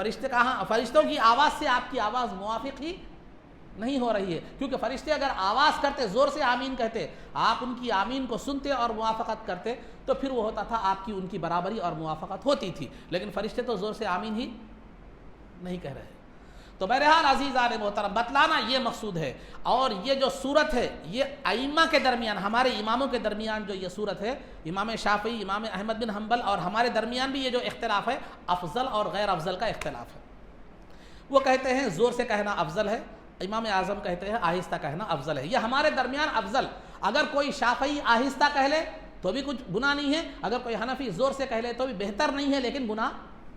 فرشتوں کی آواز سے آپ کی آواز موافق ہی نہیں ہو رہی ہے، کیونکہ فرشتے اگر آواز کرتے زور سے آمین کہتے، آپ ان کی آمین کو سنتے اور موافقت کرتے، تو پھر وہ ہوتا تھا آپ کی ان کی برابری اور موافقت ہوتی تھی، لیکن فرشتے تو زور سے آمین ہی نہیں کہہ رہے۔ تو بہرحال عزیزان محترم بتلانا یہ مقصود ہے، اور یہ جو صورت ہے یہ ائمہ کے درمیان، ہمارے اماموں کے درمیان جو یہ صورت ہے، امام شافعی، امام احمد بن حنبل اور ہمارے درمیان بھی یہ جو اختلاف ہے افضل اور غیر افضل کا اختلاف ہے۔ وہ کہتے ہیں زور سے کہنا افضل ہے، امام اعظم کہتے ہیں آہستہ کہنا افضل ہے۔ یہ ہمارے درمیان افضل، اگر کوئی شافعی آہستہ کہہ لے تو بھی کچھ گناہ نہیں ہے، اگر کوئی حنفی زور سے کہہ لے تو بھی بہتر نہیں ہے لیکن گناہ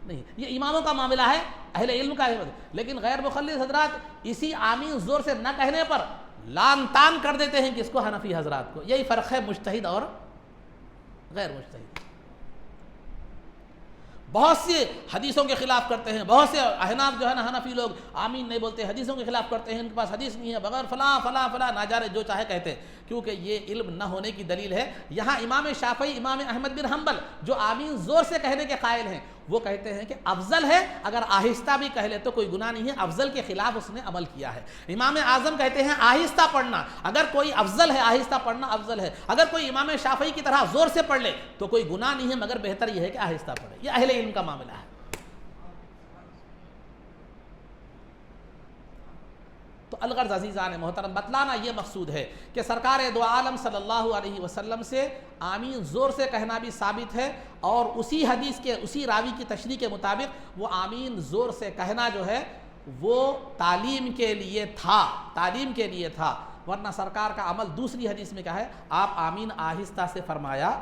نہیں۔ یہ اماموں کا معاملہ ہے، اہل علم کا ہے، لیکن غیر مخلص حضرات اسی آمین زور سے نہ کہنے پر لان تان کر دیتے ہیں کس کو؟ حنفی حضرات کو۔ یہی فرق ہے مجتہد اور غیر مجتہد۔ بہت سے حدیثوں کے خلاف کرتے ہیں، بہت سے احناف جو ہے نا حنفی لوگ آمین نہیں بولتے، حدیثوں کے خلاف کرتے ہیں، ان کے پاس حدیث نہیں ہے، بغیر فلاں فلاں فلاں نہ جانے جو چاہے کہتے ہیں، کیونکہ یہ علم نہ ہونے کی دلیل ہے۔ یہاں امام شافعی، امام احمد بن حنبل جو آمین زور سے کہنے کے قائل ہیں، وہ کہتے ہیں کہ افضل ہے، اگر آہستہ بھی کہہ لے تو کوئی گناہ نہیں ہے، افضل کے خلاف اس نے عمل کیا ہے۔ امام اعظم کہتے ہیں آہستہ پڑھنا، اگر کوئی افضل ہے، آہستہ پڑھنا افضل ہے، اگر کوئی امام شافعی کی طرح زور سے پڑھ لے تو کوئی گناہ نہیں ہے، مگر بہتر یہ ہے کہ آہستہ پڑھے۔ یہ اہل علم کا معاملہ ہے۔ تو الغرض عزیزان محترم بتلانا یہ مقصود ہے کہ سرکار دو عالم صلی اللہ علیہ وسلم سے آمین زور سے کہنا بھی ثابت ہے، اور اسی حدیث کے اسی راوی کی تشریح کے مطابق وہ آمین زور سے کہنا جو ہے وہ تعلیم کے لیے تھا، ورنہ سرکار کا عمل دوسری حدیث میں کیا ہے، آپ آمین آہستہ سے فرمایا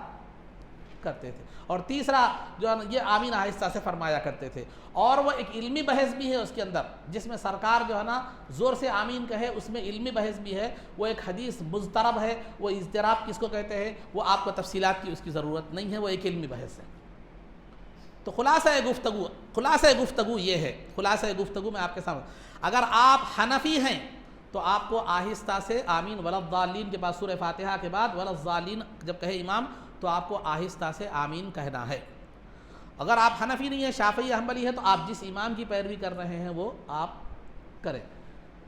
کرتے تھے، اور تیسرا جو ہے یہ آمین آہستہ سے فرمایا کرتے تھے۔ اور وہ ایک علمی بحث بھی ہے اس کے اندر، جس میں سرکار جو ہے نا زور سے آمین کہے، اس میں علمی بحث بھی ہے، وہ ایک حدیث مضطرب ہے، وہ اضطراب کس کو کہتے ہیں وہ آپ کو تفصیلات کی اس کی ضرورت نہیں ہے، وہ ایک علمی بحث ہے۔ تو خلاصہ گفتگو یہ ہے، خلاصہ گفتگو میں آپ کے سامنے، اگر آپ حنفی ہیں تو آپ کو آہستہ سے آمین ولضالین کے بعد سورہ فاتحہ کے بعد ولضالین جب کہے امام تو آپ کو آہستہ سے آمین کہنا ہے۔ اگر آپ حنفی نہیں ہیں، شافعی حنبلی ہیں، تو آپ جس امام کی پیروی کر رہے ہیں وہ آپ کریں۔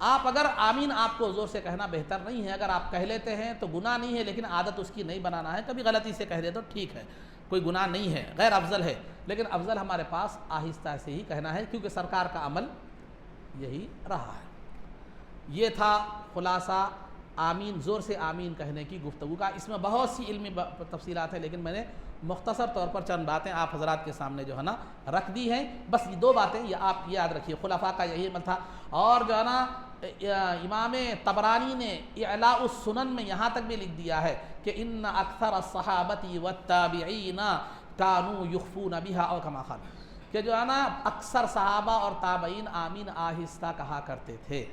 آپ اگر آمین آپ کو زور سے کہنا بہتر نہیں ہے، اگر آپ کہہ لیتے ہیں تو گناہ نہیں ہے، لیکن عادت اس کی نہیں بنانا ہے، کبھی غلطی سے کہہ دے تو ٹھیک ہے، کوئی گناہ نہیں ہے، غیر افضل ہے، لیکن افضل ہمارے پاس آہستہ سے ہی کہنا ہے، کیونکہ سرکار کا عمل یہی رہا ہے۔ یہ تھا خلاصہ آمین زور سے آمین کہنے کی گفتگو کا۔ اس میں بہت سی علمی تفصیلات ہیں، لیکن میں نے مختصر طور پر چند باتیں آپ حضرات کے سامنے جو ہے نا رکھ دی ہیں۔ بس یہ دو باتیں یہ آپ یاد رکھیے، خلفاء کا یہی عمل تھا۔ اور جو ہے نا امام طبرانی نے اعلاء السنن میں یہاں تک بھی لکھ دیا ہے کہ ان اکثر الصحابۃ والتابعین کانوا یخفون بها او کما قال، کہ جو ہے نا اکثر صحابہ اور تابعین آمین آہستہ کہا کرتے تھے،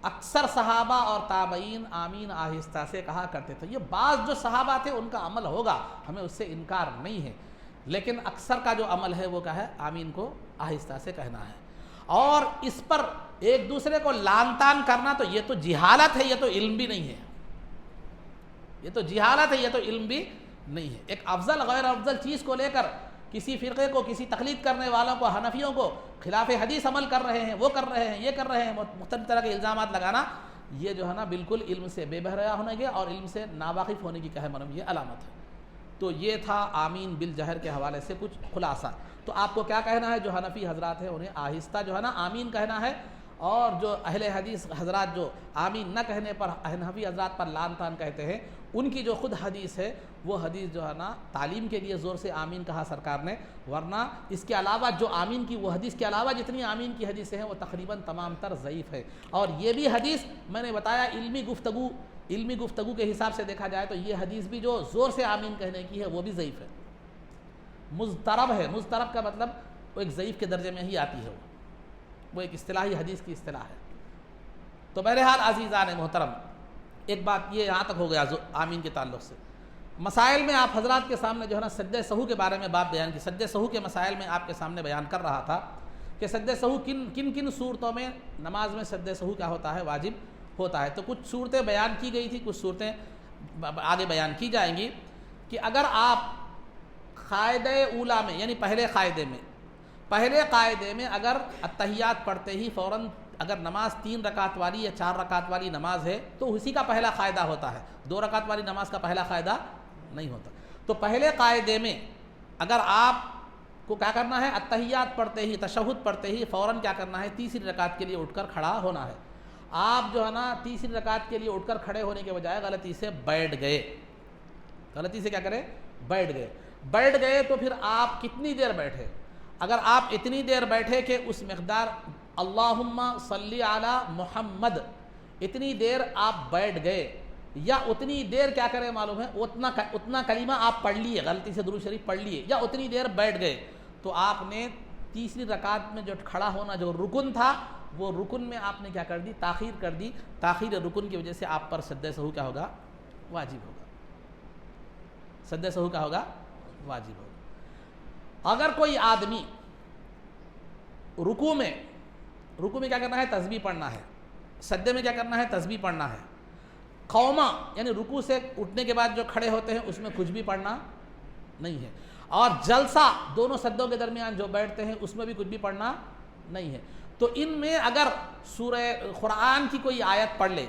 اکثر صحابہ اور تابعین آمین آہستہ سے کہا کرتے تھے۔ یہ بعض جو صحابہ تھے ان کا عمل ہوگا، ہمیں اس سے انکار نہیں ہے، لیکن اکثر کا جو عمل ہے وہ کیا ہے، آمین کو آہستہ سے کہنا ہے۔ اور اس پر ایک دوسرے کو لان تان کرنا تو یہ تو جہالت ہے، یہ تو علم بھی نہیں ہے، یہ تو جہالت ہے، یہ تو علم بھی نہیں ہے۔ ایک افضل غیر افضل چیز کو لے کر کسی فرقے کو، کسی تقلید کرنے والوں کو، حنفیوں کو خلاف حدیث عمل کر رہے ہیں، وہ کر رہے ہیں، یہ کر رہے ہیں، مختلف طرح کے الزامات لگانا، یہ جو ہے نا بالکل علم سے بے بہرا ہونے کے اور علم سے ناواقف ہونے کی یہ علامت ہے۔ تو یہ تھا آمین بالجہر کے حوالے سے کچھ خلاصہ۔ تو آپ کو کیا کہنا ہے؟ جو حنفی حضرات ہیں انہیں آہستہ جو ہے نا آمین کہنا ہے، اور جو اہل حدیث حضرات جو آمین نہ کہنے پر حنفی حضرات پر لعن طعن کہتے ہیں، ان کی جو خود حدیث ہے وہ حدیث جو ہے نا تعلیم کے لیے زور سے آمین کہا سرکار نے، ورنہ اس کے علاوہ جو آمین کی وہ حدیث کے علاوہ جتنی آمین کی حدیثیں ہیں وہ تقریباً تمام تر ضعیف ہے۔ اور یہ بھی حدیث میں نے بتایا علمی گفتگو کے حساب سے دیکھا جائے تو یہ حدیث بھی جو زور سے آمین کہنے کی ہے وہ بھی ضعیف ہے، مضطرب ہے۔ مضطرب کا مطلب وہ ایک ضعیف کے درجے میں ہی آتی ہے، وہ ایک اصطلاحی حدیث کی اصطلاح ہے۔ تو بہرحال عزیزان محترم، ایک بات یہ یہاں تک ہو گیا آمین کے تعلق سے۔ مسائل میں آپ حضرات کے سامنے جو ہے نا سجدہ سہو کے بارے میں بات بیان کی، سجدہ سہو کے مسائل میں آپ کے سامنے بیان کر رہا تھا کہ سجدہ سہو کن صورتوں میں نماز میں سجدہ سہو کیا ہوتا ہے؟ واجب ہوتا ہے۔ تو کچھ صورتیں بیان کی گئی تھی، کچھ صورتیں آگے بیان کی جائیں گی کہ اگر آپ قاعدہ اولا میں یعنی پہلے قاعدے میں اگر اتحیات پڑھتے ہی فوراً اگر نماز 3 رکعت والی یا 4 رکعت والی نماز ہے تو اسی کا پہلا قاعدہ ہوتا ہے، 2 رکعت والی نماز کا پہلا قاعدہ نہیں ہوتا۔ تو پہلے قاعدے میں اگر آپ کو کیا کرنا ہے؟ اتحیات پڑھتے ہی، تشہد پڑھتے ہی فوراً کیا کرنا ہے؟ تیسری رکعت کے لیے اٹھ کر کھڑا ہونا ہے۔ آپ جو ہے نا تیسری رکعت کے لیے اٹھ کر کھڑے ہونے کے بجائے غلطی سے بیٹھ گئے، غلطی سے کیا کریں؟ بیٹھ گئے تو پھر آپ کتنی دیر بیٹھے؟ اگر آپ اتنی دیر بیٹھے کہ اس مقدار اللہم صلی علی محمد اتنی دیر آپ بیٹھ گئے، یا اتنی دیر کیا کریں معلوم ہے؟ اتنا کلمہ آپ پڑھ لیے، غلطی سے درود شریف پڑھ لیے، یا اتنی دیر بیٹھ گئے، تو آپ نے تیسری رکعت میں جو کھڑا ہونا جو رکن تھا وہ رکن میں آپ نے کیا کر دی؟ تاخیر کر دی۔ تاخیر رکن کی وجہ سے آپ پر سجدہ سہو کیا ہوگا؟ واجب ہوگا۔ سجدہ سہو کیا ہوگا؟ واجب ہوگا۔ اگر کوئی آدمی رکوع میں کیا کرنا ہے؟ تسبیح پڑھنا ہے، سجدے میں کیا کرنا ہے؟ تسبیح پڑھنا ہے، قوما یعنی رکوع سے اٹھنے کے بعد جو کھڑے ہوتے ہیں اس میں کچھ بھی پڑھنا نہیں ہے، اور جلسہ دونوں سجدوں کے درمیان جو بیٹھتے ہیں اس میں بھی کچھ بھی پڑھنا نہیں ہے۔ تو ان میں اگر سورہ قرآن کی کوئی آیت پڑھ لے،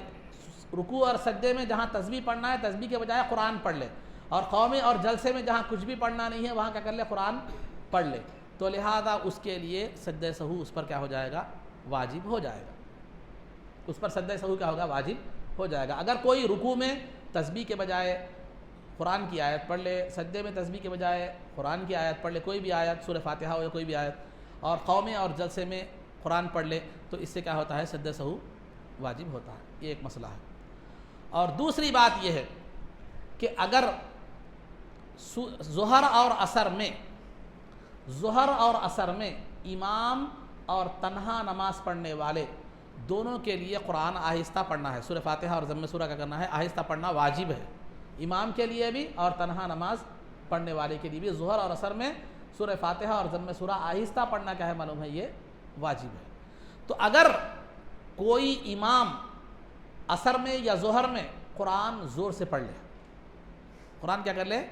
رکوع اور سجدے میں جہاں تسبیح پڑھنا ہے تسبیح کے بجائے قرآن پڑھ لے، اور قومے اور جلسے میں جہاں کچھ بھی پڑھنا نہیں ہے وہاں کیا کر لے؟ قرآن پڑھ لے، تو لہذا اس کے لیے سجدہ سہو اس پر کیا ہو جائے گا؟ واجب ہو جائے گا۔ اس پر سجدہ سہو کیا ہوگا؟ واجب ہو جائے گا۔ اگر کوئی رکوع میں تسبیح کے بجائے قرآن کی آیت پڑھ لے، سجدے میں تسبیح کے بجائے قرآن کی آیت پڑھ لے، کوئی بھی آیت، سورہ فاتحہ ہو یا کوئی بھی آیت، اور قومے اور جلسے میں قرآن پڑھ لے، تو اس سے کیا ہوتا ہے؟ سجدہ سہو واجب ہوتا ہے۔ یہ ایک مسئلہ ہے۔ اور دوسری بات یہ ہے کہ اگر ظہر اور عصر میں امام اور تنہا نماز پڑھنے والے دونوں کے لیے قرآن آہستہ پڑھنا ہے، سورہ فاتحہ اور ضم سورہ کا کرنا ہے، آہستہ پڑھنا واجب ہے، امام کے لیے بھی اور تنہا نماز پڑھنے والے کے لیے بھی۔ ظہر اور عصر میں سورہ فاتحہ اور ضم سورہ آہستہ پڑھنا کیا ہے معلوم ہے؟ یہ واجب ہے۔ تو اگر کوئی امام عصر میں یا ظہر میں قرآن زور سے پڑھ لے، قرآن کیا کر لے؟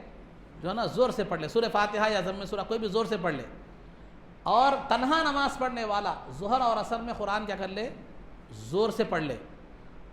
جو ہے نا زور سے پڑھ لے، سورہ فاتحہ یا ضم سورہ کوئی بھی زور سے پڑھ لے، اور تنہا نماز پڑھنے والا ظہر اور عصر میں قرآن کیا کر لے؟ زور سے پڑھ لے،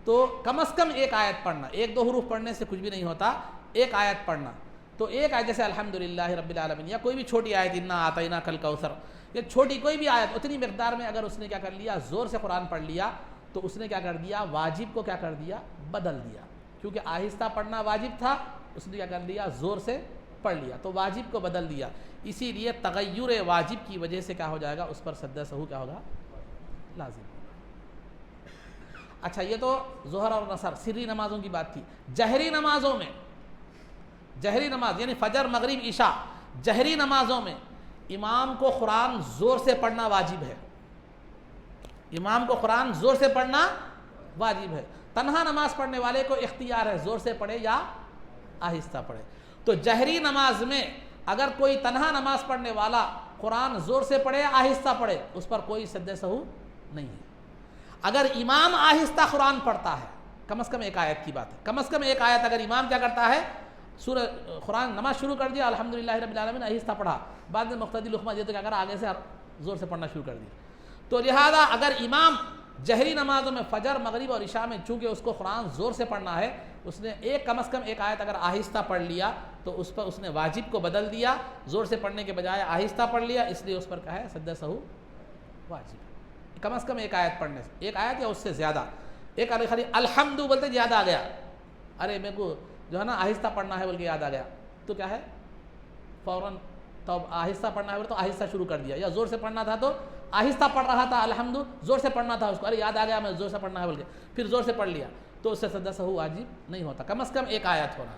تو کم از کم ایک آیت پڑھنا، 1-2 حروف پڑھنے سے کچھ بھی نہیں ہوتا، ایک آیت پڑھنا۔ تو ایک آیت جیسے الحمدللہ رب العالمین، یا کوئی بھی چھوٹی آیت انا اعطیناک الکوثر، یا چھوٹی کوئی بھی آیت، اتنی مقدار میں اگر اس نے کیا کر لیا؟ زور سے قرآن پڑھ لیا، تو اس نے کیا کر دیا؟ واجب کو کیا کر دیا؟ بدل دیا۔ کیونکہ آہستہ پڑھنا واجب تھا، اس نے کیا کر دیا؟ زور سے پڑھ لیا، تو واجب کو بدل دیا۔ اسی لیے تغیر واجب کی وجہ سے کیا ہو جائے گا؟ اس پر سجدہ سہو کیا ہوگا؟ لازم ہوگا۔ اچھا، یہ تو ظہر اور عصر سری نمازوں کی بات تھی۔ جہری نمازوں میں، جہری نماز یعنی فجر، مغرب، عشاء، جہری نمازوں میں امام کو قرآن زور سے پڑھنا واجب ہے، امام کو قرآن زور سے پڑھنا واجب ہے۔ تنہا نماز پڑھنے والے کو اختیار ہے زور سے پڑھے یا آہستہ پڑھے۔ تو جہری نماز میں اگر کوئی تنہا نماز پڑھنے والا قرآن زور سے پڑھے یا آہستہ پڑھے، اس پر کوئی سجدہ سہو نہیں ہے۔ اگر امام آہستہ قرآن پڑھتا ہے، کم از کم ایک آیت کی بات ہے. کم از کم ایک آیت اگر امام کیا کرتا ہے, سورہ قرآن نماز شروع کر دیا الحمدللہ رب العالمین آہستہ پڑھا, بعد میں مقتدی لقمہ دیا تو کیا کرا, آگے سے زور سے پڑھنا شروع کر دیا. تو لہذا اگر امام جہری نمازوں میں فجر مغرب اور عشاء میں چونکہ اس کو قرآن زور سے پڑھنا ہے, اس نے کم از کم ایک آیت اگر آہستہ پڑھ لیا تو اس پر اس نے واجب کو بدل دیا, زور سے پڑھنے کے بجائے آہستہ پڑھ لیا, اس لیے اس پر کیا ہے سجدہ سہو واجب. کم از کم ایک آیت پڑھنے سے, ایک آیت یا اس سے زیادہ. ایک خالی الحمد بولتے یاد آ گیا, ارے میرے کو جو ہے نا آہستہ پڑھنا ہے بول کے یاد آ گیا, تو کیا ہے فوراً تو آہستہ پڑھنا ہے بولے تو آہستہ شروع کر دیا, یا زور سے پڑھنا تھا تو آہستہ پڑھ رہا تھا الحمد, زور سے پڑھنا تھا اس کو, ارے یاد آ گیا میں زور سے پڑھنا ہے بول کے پھر زور سے پڑھ لیا, تو اس سے سجدہ سہو واجب نہیں ہوتا. کم از کم ایک آیت ہونا,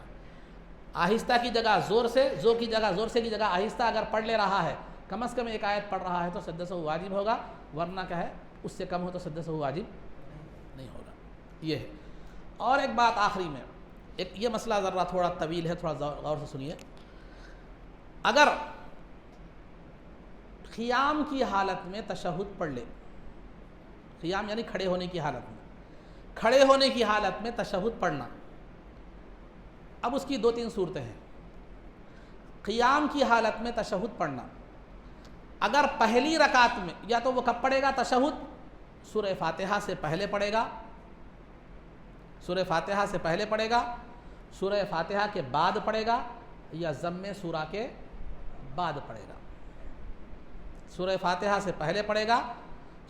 آہستہ کی جگہ زور سے, زور کی جگہ زور سے کی جگہ آہستہ اگر پڑھ لے رہا ہے, کم از کم ایک آیت پڑھ رہا ہے تو سجدہ سہو واجب ہوگا, ورنہ کیا ہے اس سے کم ہو تو سجدہ سہو واجب نہیں ہوگا. یہ ہے. اور ایک بات آخری میں, ایک یہ مسئلہ ذرا تھوڑا طویل ہے, تھوڑا غور سے سنیے. اگر قیام کی حالت میں تشہد پڑھ لے, قیام یعنی کھڑے ہونے کی حالت میں, کھڑے ہونے کی حالت میں تشہد پڑھنا, اب اس کی دو تین صورتیں ہیں. قیام کی حالت میں تشہد پڑھنا, اگر پہلی رکعت میں, یا تو وہ کب پڑھے گا تشہد, سورہ فاتحہ سے پہلے پڑھے گا, سورہ فاتحہ سے پہلے پڑھے گا, سورہ فاتحہ کے بعد پڑھے گا, یا ضم سورہ کے بعد پڑھے گا. سورہ فاتحہ سے پہلے پڑھے گا,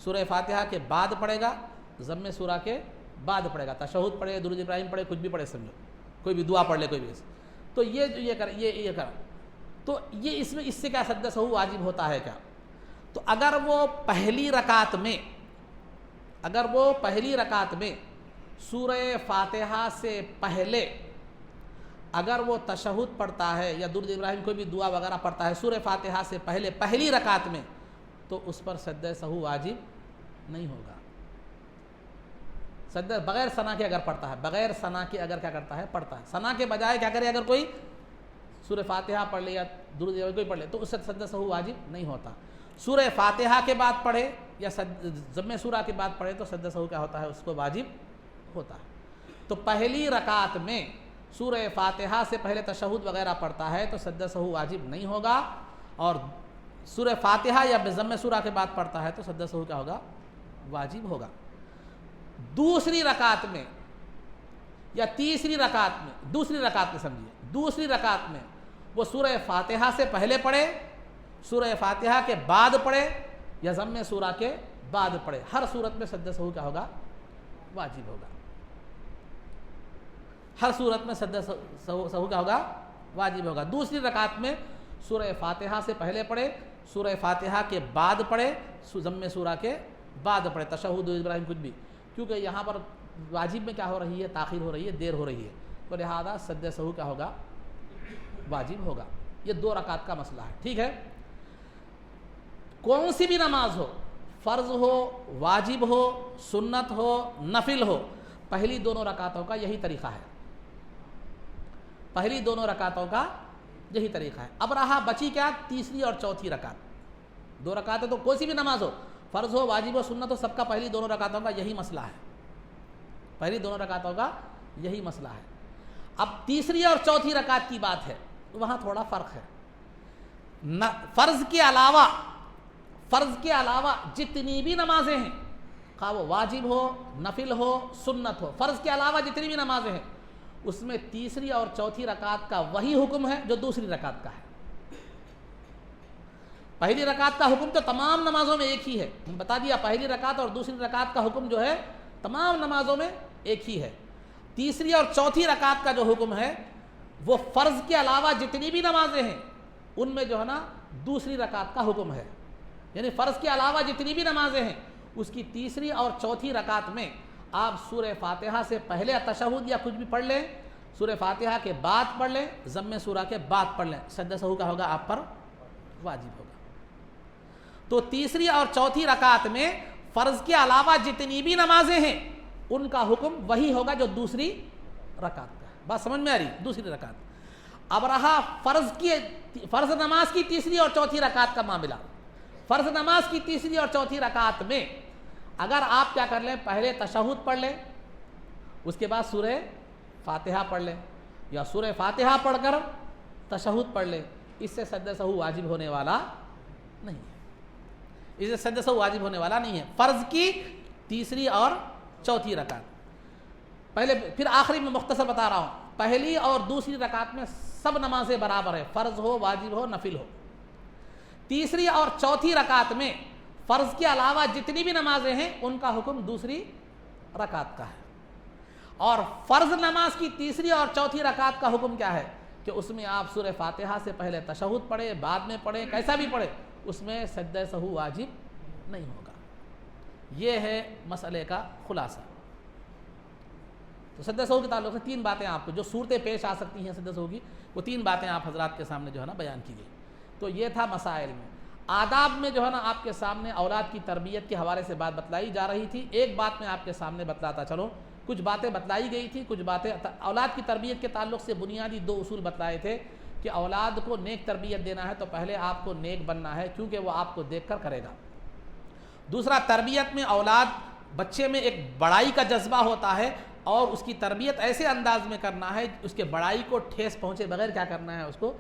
سورہ فاتحہ کے بعد پڑھے گا, ضم سورہ کے بعد پڑھے گا. تشہد پڑھے, درود ابراہیم پڑھے, کچھ بھی پڑھے, سمجھو کوئی بھی دعا پڑھ لے, کوئی بھی. تو یہ کر تو یہ اس سے کیا سجدہ سہو واجب ہوتا ہے کیا؟ تو اگر وہ پہلی رکعت میں سورہ فاتحہ سے پہلے اگر وہ تشہد پڑھتا ہے یا درود ابراہیم کوئی بھی دعا وغیرہ پڑھتا ہے سورہ فاتحہ سے پہلے پہلی رکعت میں, تو اس پر سجدہ سہو واجب نہیں ہوگا. سجدہ بغیر ثنا کے اگر پڑھتا ہے, بغیر ثنا کے اگر کیا کرتا ہے پڑھتا ہے, ثنا کے بجائے کیا کرے, اگر کوئی سورہ فاتحہ پڑھ لے یا درود ابراہیم کوئی پڑھ لے, تو اس سے سجدہ سہو واجب نہیں ہوتا. سورہ فاتحہ کے بعد پڑھے یا ضم سورہ کے بعد پڑھے تو سجدہ سہو کیا ہوتا ہے, اس کو واجب ہوتا ہے. تو پہلی رکعت میں سورہ فاتحہ سے پہلے تشہد وغیرہ پڑھتا ہے تو سجدہ سہو واجب نہیں ہوگا, اور سورہ فاتحہ یا ضم سورہ کے بعد پڑھتا ہے تو سجدہ سہو کیا ہوگا, واجب ہوگا. دوسری رکعت میں یا تیسری رکعت میں, دوسری رکعت میں سمجھیے, دوسری رکعت میں وہ سورہ فاتحہ سے پہلے پڑھے, سورہ فاتحہ کے بعد پڑھے, یا ضم سورہ کے بعد پڑھے, ہر صورت میں سجدہ سہو کیا ہوگا, واجب ہوگا. ہر صورت میں سجدہ سہو کیا ہوگا, واجب ہوگا. دوسری رکعت میں سورہ فاتحہ سے پہلے پڑھے, سورہ فاتحہ کے بعد پڑھے, ضم سورہ کے بعد پڑھے, تشہد ابراہیم کچھ بھی, کیونکہ یہاں پر واجب میں کیا ہو رہی ہے, تاخیر ہو رہی ہے, دیر ہو رہی ہے, تو لہذا سجدہ سہو کیا ہوگا, واجب ہوگا. یہ دو رکعت کا مسئلہ ہے. ٹھیک ہے. کون سی بھی نماز ہو, فرض ہو, واجب ہو, سنت ہو, نفل ہو, پہلی دونوں رکعتوں کا یہی طریقہ ہے, پہلی دونوں رکعتوں کا یہی طریقہ ہے. اب رہا بچی کیا, تیسری اور چوتھی رکعت. دو رکعتیں تو کوئی سی بھی نماز ہو, فرض ہو, واجب ہو, سنت ہو, سب کا پہلی دونوں رکعتوں کا یہی مسئلہ ہے, پہلی دونوں رکعتوں کا یہی مسئلہ ہے. اب تیسری اور چوتھی رکعت کی بات ہے, وہاں تھوڑا فرق ہے. فرض کے علاوہ جتنی بھی نمازیں ہیں, خواہ وہ واجب ہو, نفل ہو, سنت ہو, فرض کے علاوہ جتنی بھی نمازیں ہیں, اس میں تیسری اور چوتھی رکعت کا وہی حکم ہے جو دوسری رکعت کا ہے. پہلی رکعت کا حکم تو تمام نمازوں میں ایک ہی ہے, بتا دیا, پہلی رکعت اور دوسری رکعت کا حکم جو ہے تمام نمازوں میں ایک ہی ہے. تیسری اور چوتھی رکعت کا جو حکم ہے وہ فرض کے علاوہ جتنی بھی نمازیں ہیں ان میں جو ہے نا دوسری رکعت کا حکم ہے. یعنی فرض کے علاوہ جتنی بھی نمازیں ہیں اس کی تیسری اور چوتھی رکعت میں آپ سورہ فاتحہ سے پہلے تشہد یا کچھ بھی پڑھ لیں, سورہ فاتحہ کے بعد پڑھ لیں, ضم سورہ کے بعد پڑھ لیں, سجدہ سہو کا ہوگا آپ پر واجب ہوگا. تو تیسری اور چوتھی رکعت میں فرض کے علاوہ جتنی بھی نمازیں ہیں ان کا حکم وہی ہوگا جو دوسری رکعت کا ہے. بات سمجھ میں آ رہی, دوسری رکعت. اب رہا فرض نماز کی تیسری اور چوتھی رکعت کا معاملہ. فرض نماز کی تیسری اور چوتھی رکعت میں اگر آپ کیا کر لیں, پہلے تشہد پڑھ لیں اس کے بعد سورہ فاتحہ پڑھ لیں یا سورہ فاتحہ پڑھ کر تشہد پڑھ لیں، اس سے سجدہ سہو واجب ہونے والا نہیں ہے، اس سے سجدہ سہو واجب ہونے والا نہیں ہے۔ فرض کی تیسری اور چوتھی رکعت، پہلے پھر آخری میں مختصر بتا رہا ہوں، پہلی اور دوسری رکعت میں سب نمازیں برابر ہے، فرض ہو، واجب ہو، نفل ہو۔ تیسری اور چوتھی رکعت میں فرض کے علاوہ جتنی بھی نمازیں ہیں ان کا حکم دوسری رکعت کا ہے، اور فرض نماز کی تیسری اور چوتھی رکعت کا حکم کیا ہے کہ اس میں آپ سورہ فاتحہ سے پہلے تشہد پڑھیں، بعد میں پڑھیں، کیسا بھی پڑھیں، اس میں سجدہ سہو واجب نہیں ہوگا۔ یہ ہے مسئلے کا خلاصہ۔ تو سجدہ سہو کے تعلق سے تین باتیں آپ کو جو صورتیں پیش آ سکتی ہیں سجدہ سہو کی، وہ تین باتیں آپ حضرات کے سامنے جو ہے نا بیان کی گئی۔ تو یہ تھا مسائل میں۔ آداب میں جو ہے نا آپ کے سامنے اولاد کی تربیت کے حوالے سے بات بتلائی جا رہی تھی۔ ایک بات میں آپ کے سامنے بتلاتا چلو، کچھ باتیں بتلائی گئی تھی، کچھ باتیں اولاد کی تربیت کے تعلق سے بنیادی دو اصول بتلائے تھے کہ اولاد کو نیک تربیت دینا ہے تو پہلے آپ کو نیک بننا ہے، کیونکہ وہ آپ کو دیکھ کر کرے گا۔ دوسرا، تربیت میں اولاد بچے میں ایک بڑائی کا جذبہ ہوتا ہے، اور اس کی تربیت ایسے انداز میں کرنا ہے اس کے بڑائی کو ٹھیس پہنچے بغیر کیا کرنا ہے، اس کو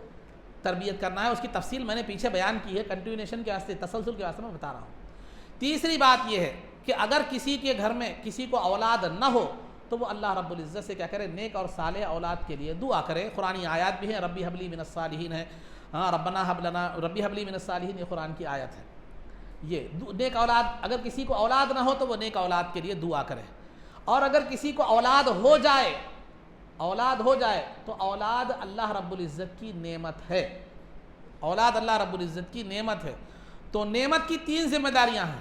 تربیت کرنا ہے۔ اس کی تفصیل میں نے پیچھے بیان کی ہے، کنٹینیوشن کے واسطے، تسلسل کے واسطے میں بتا رہا ہوں۔ تیسری بات یہ ہے کہ اگر کسی کے گھر میں کسی کو اولاد نہ ہو تو وہ اللہ رب العزت سے کیا کرے، نیک اور صالح اولاد کے لیے دعا کرے۔ قرآنی آیات بھی ہیں، ربی حب لی من الصالحین ہے، ربنا حب لنا ربی حب لی من الصالحین، یہ قرآن کی آیت ہے۔ یہ نیک اولاد، اگر کسی کو اولاد نہ ہو تو وہ نیک اولاد کے لیے دعا کرے، اور اگر کسی کو اولاد ہو جائے تو اولاد اللہ رب العزت کی نعمت ہے، اولاد اللہ رب العزت کی نعمت ہے۔ تو نعمت کی تین ذمہ داریاں ہیں۔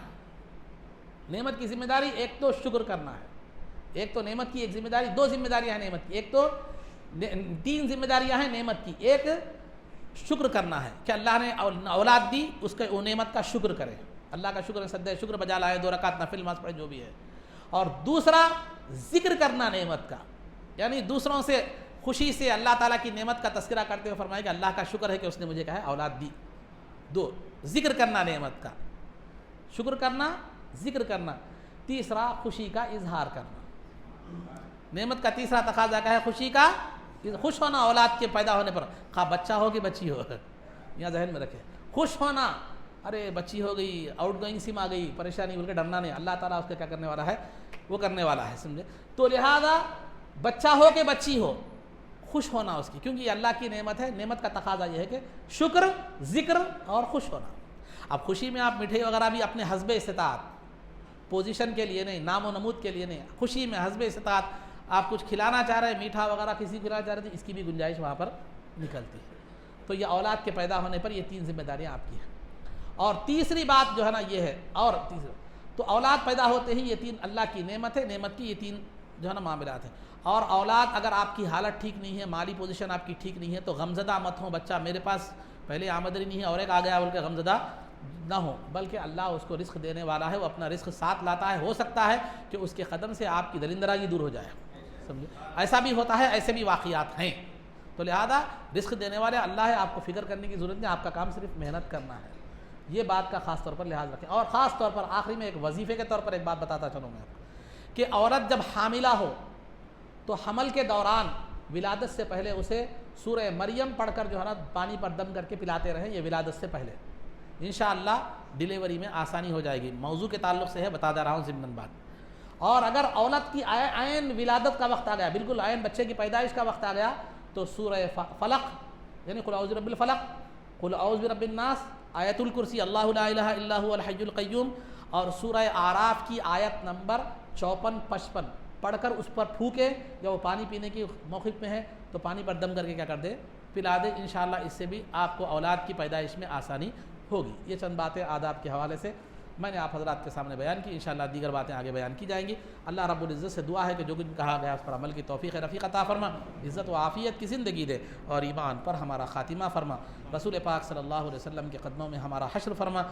نعمت کی ذمہ داری ایک تو شکر کرنا ہے، ایک تو نعمت کی ایک ذمہ داری، دو ذمہ داریاں ہیں نعمت کی، ایک تو تین ذمہ داریاں ہیں نعمت کی۔ ایک شکر کرنا ہے کہ اللہ نے اولاد دی، اس کے نعمت کا شکر کرے، اللہ کا شکر، سجدہ شکر بجا لائے، 2 رکعت نفل نماز پڑھے، جو بھی ہے۔ اور دوسرا ذکر کرنا نعمت کا، یعنی دوسروں سے خوشی سے اللہ تعالیٰ کی نعمت کا تذکرہ کرتے ہوئے فرمائے کہ اللہ کا شکر ہے کہ اس نے مجھے کہا ہے اولاد دی۔ دو، ذکر کرنا نعمت کا، شکر کرنا، ذکر کرنا۔ تیسرا، خوشی کا اظہار کرنا۔ نعمت کا تیسرا تقاضا کیا ہے؟ خوشی کا، خوش ہونا اولاد کے پیدا ہونے پر، خواہ بچہ ہو کہ بچی ہو، یہاں ذہن میں رکھے، خوش ہونا، ارے بچی ہو گئی، آؤٹ گوئنگ سم آ گئی، پریشانی بول کے ڈرنا نہیں، اللہ تعالیٰ اس کا کیا کرنے والا ہے، وہ کرنے والا ہے، سمجھے؟ تو لہذا بچہ ہو کہ بچی ہو، خوش ہونا اس کی، کیونکہ یہ اللہ کی نعمت ہے۔ نعمت کا تقاضا یہ ہے کہ شکر، ذکر اور خوش ہونا۔ اب خوشی میں آپ مٹھائی وغیرہ بھی اپنے حسب استطاعت، پوزیشن کے لیے نہیں، نام و نمود کے لیے نہیں، خوشی میں حسب استطاعت آپ کچھ کھلانا چاہ رہے ہیں، میٹھا وغیرہ کسی کو کھلانا چاہ رہے تھے، اس کی بھی گنجائش وہاں پر نکلتی ہے۔ تو یہ اولاد کے پیدا ہونے پر یہ تین ذمہ داریاں آپ کی ہیں۔ اور تیسری بات جو ہے نا یہ ہے، اور تیسرا تو اولاد پیدا ہوتے ہی یہ تین اللہ کی نعمت ہے، نعمت کی یہ تین جو ہے نا معاملات ہیں۔ اور اولاد اگر آپ کی حالت ٹھیک نہیں ہے، مالی پوزیشن آپ کی ٹھیک نہیں ہے تو غمزدہ مت ہوں، بچہ میرے پاس پہلے آمدنی نہیں ہے اور ایک آ گیا بول کے غمزدہ نہ ہو، بلکہ اللہ اس کو رزق دینے والا ہے، وہ اپنا رزق ساتھ لاتا ہے۔ ہو سکتا ہے کہ اس کے قدم سے آپ کی دلندراگی دور ہو جائے، سمجھے؟ ایسا بھی ہوتا ہے، ایسے بھی واقعات ہیں۔ تو لہذا رزق دینے والے اللہ ہے، آپ کو فکر کرنے کی ضرورت نہیں، آپ کا کام صرف محنت کرنا ہے۔ یہ بات کا خاص طور پر لحاظ رکھیں۔ اور خاص طور پر آخری میں ایک وظیفے کے طور پر ایک بات بتاتا چلوں میں آپ کو کہ عورت جب حاملہ ہو تو حمل کے دوران ولادت سے پہلے اسے سورہ مریم پڑھ کر جو ہے نا پانی پر دم کر کے پلاتے رہیں، یہ ولادت سے پہلے، انشاءاللہ ڈیلیوری میں آسانی ہو جائے گی۔ موضوع کے تعلق سے ہے، بتا دے رہا ہوں ضمن بات۔ اور اگر عورت کی عین ولادت کا وقت آ گیا، بالکل عین بچے کی پیدائش کا وقت آ گیا، تو سورہ فلق یعنی قل اعوذ برب الفلق، قل اعوذ برب الناس، آیت الکرسی، اللہ لا الہ الا هو الحی القیوم، اور سورہ اعراف کی آیت نمبر 54-55 پڑھ کر اس پر پھونکے، یا وہ پانی پینے کی موقف میں ہے تو پانی پر دم کر کے کیا کر دے، پلا دے، انشاءاللہ اس سے بھی آپ کو اولاد کی پیدائش میں آسانی ہوگی۔ یہ چند باتیں آداب کے حوالے سے میں نے آپ حضرات کے سامنے بیان کی، انشاءاللہ دیگر باتیں آگے بیان کی جائیں گی۔ اللہ رب العزت سے دعا ہے کہ جو کچھ کہا گیا اس پر عمل کی توفیق رفیق عطا فرما، عزت و عافیت کی زندگی دے، اور ایمان پر ہمارا خاتمہ فرما، رسول پاک صلی اللہ علیہ وسلم کے قدموں میں ہمارا حشر فرما،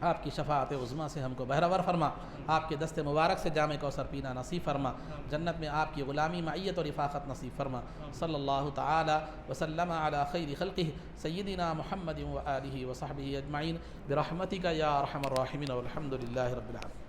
آپ کی شفاعت عظمیٰ سے ہم کو بہرور فرما، آپ کے دست مبارک سے جام کوثر پینا نصیب فرما، جنت میں آپ کی غلامی، معیت اور رفاقت نصیب فرما۔ صلی اللہ تعالی وسلم علی خیر خلقہ سیدنا محمد و آلہ و صحبہ اجمعین برحمتک یا ارحم الراحمین والحمد للہ رب العالمین۔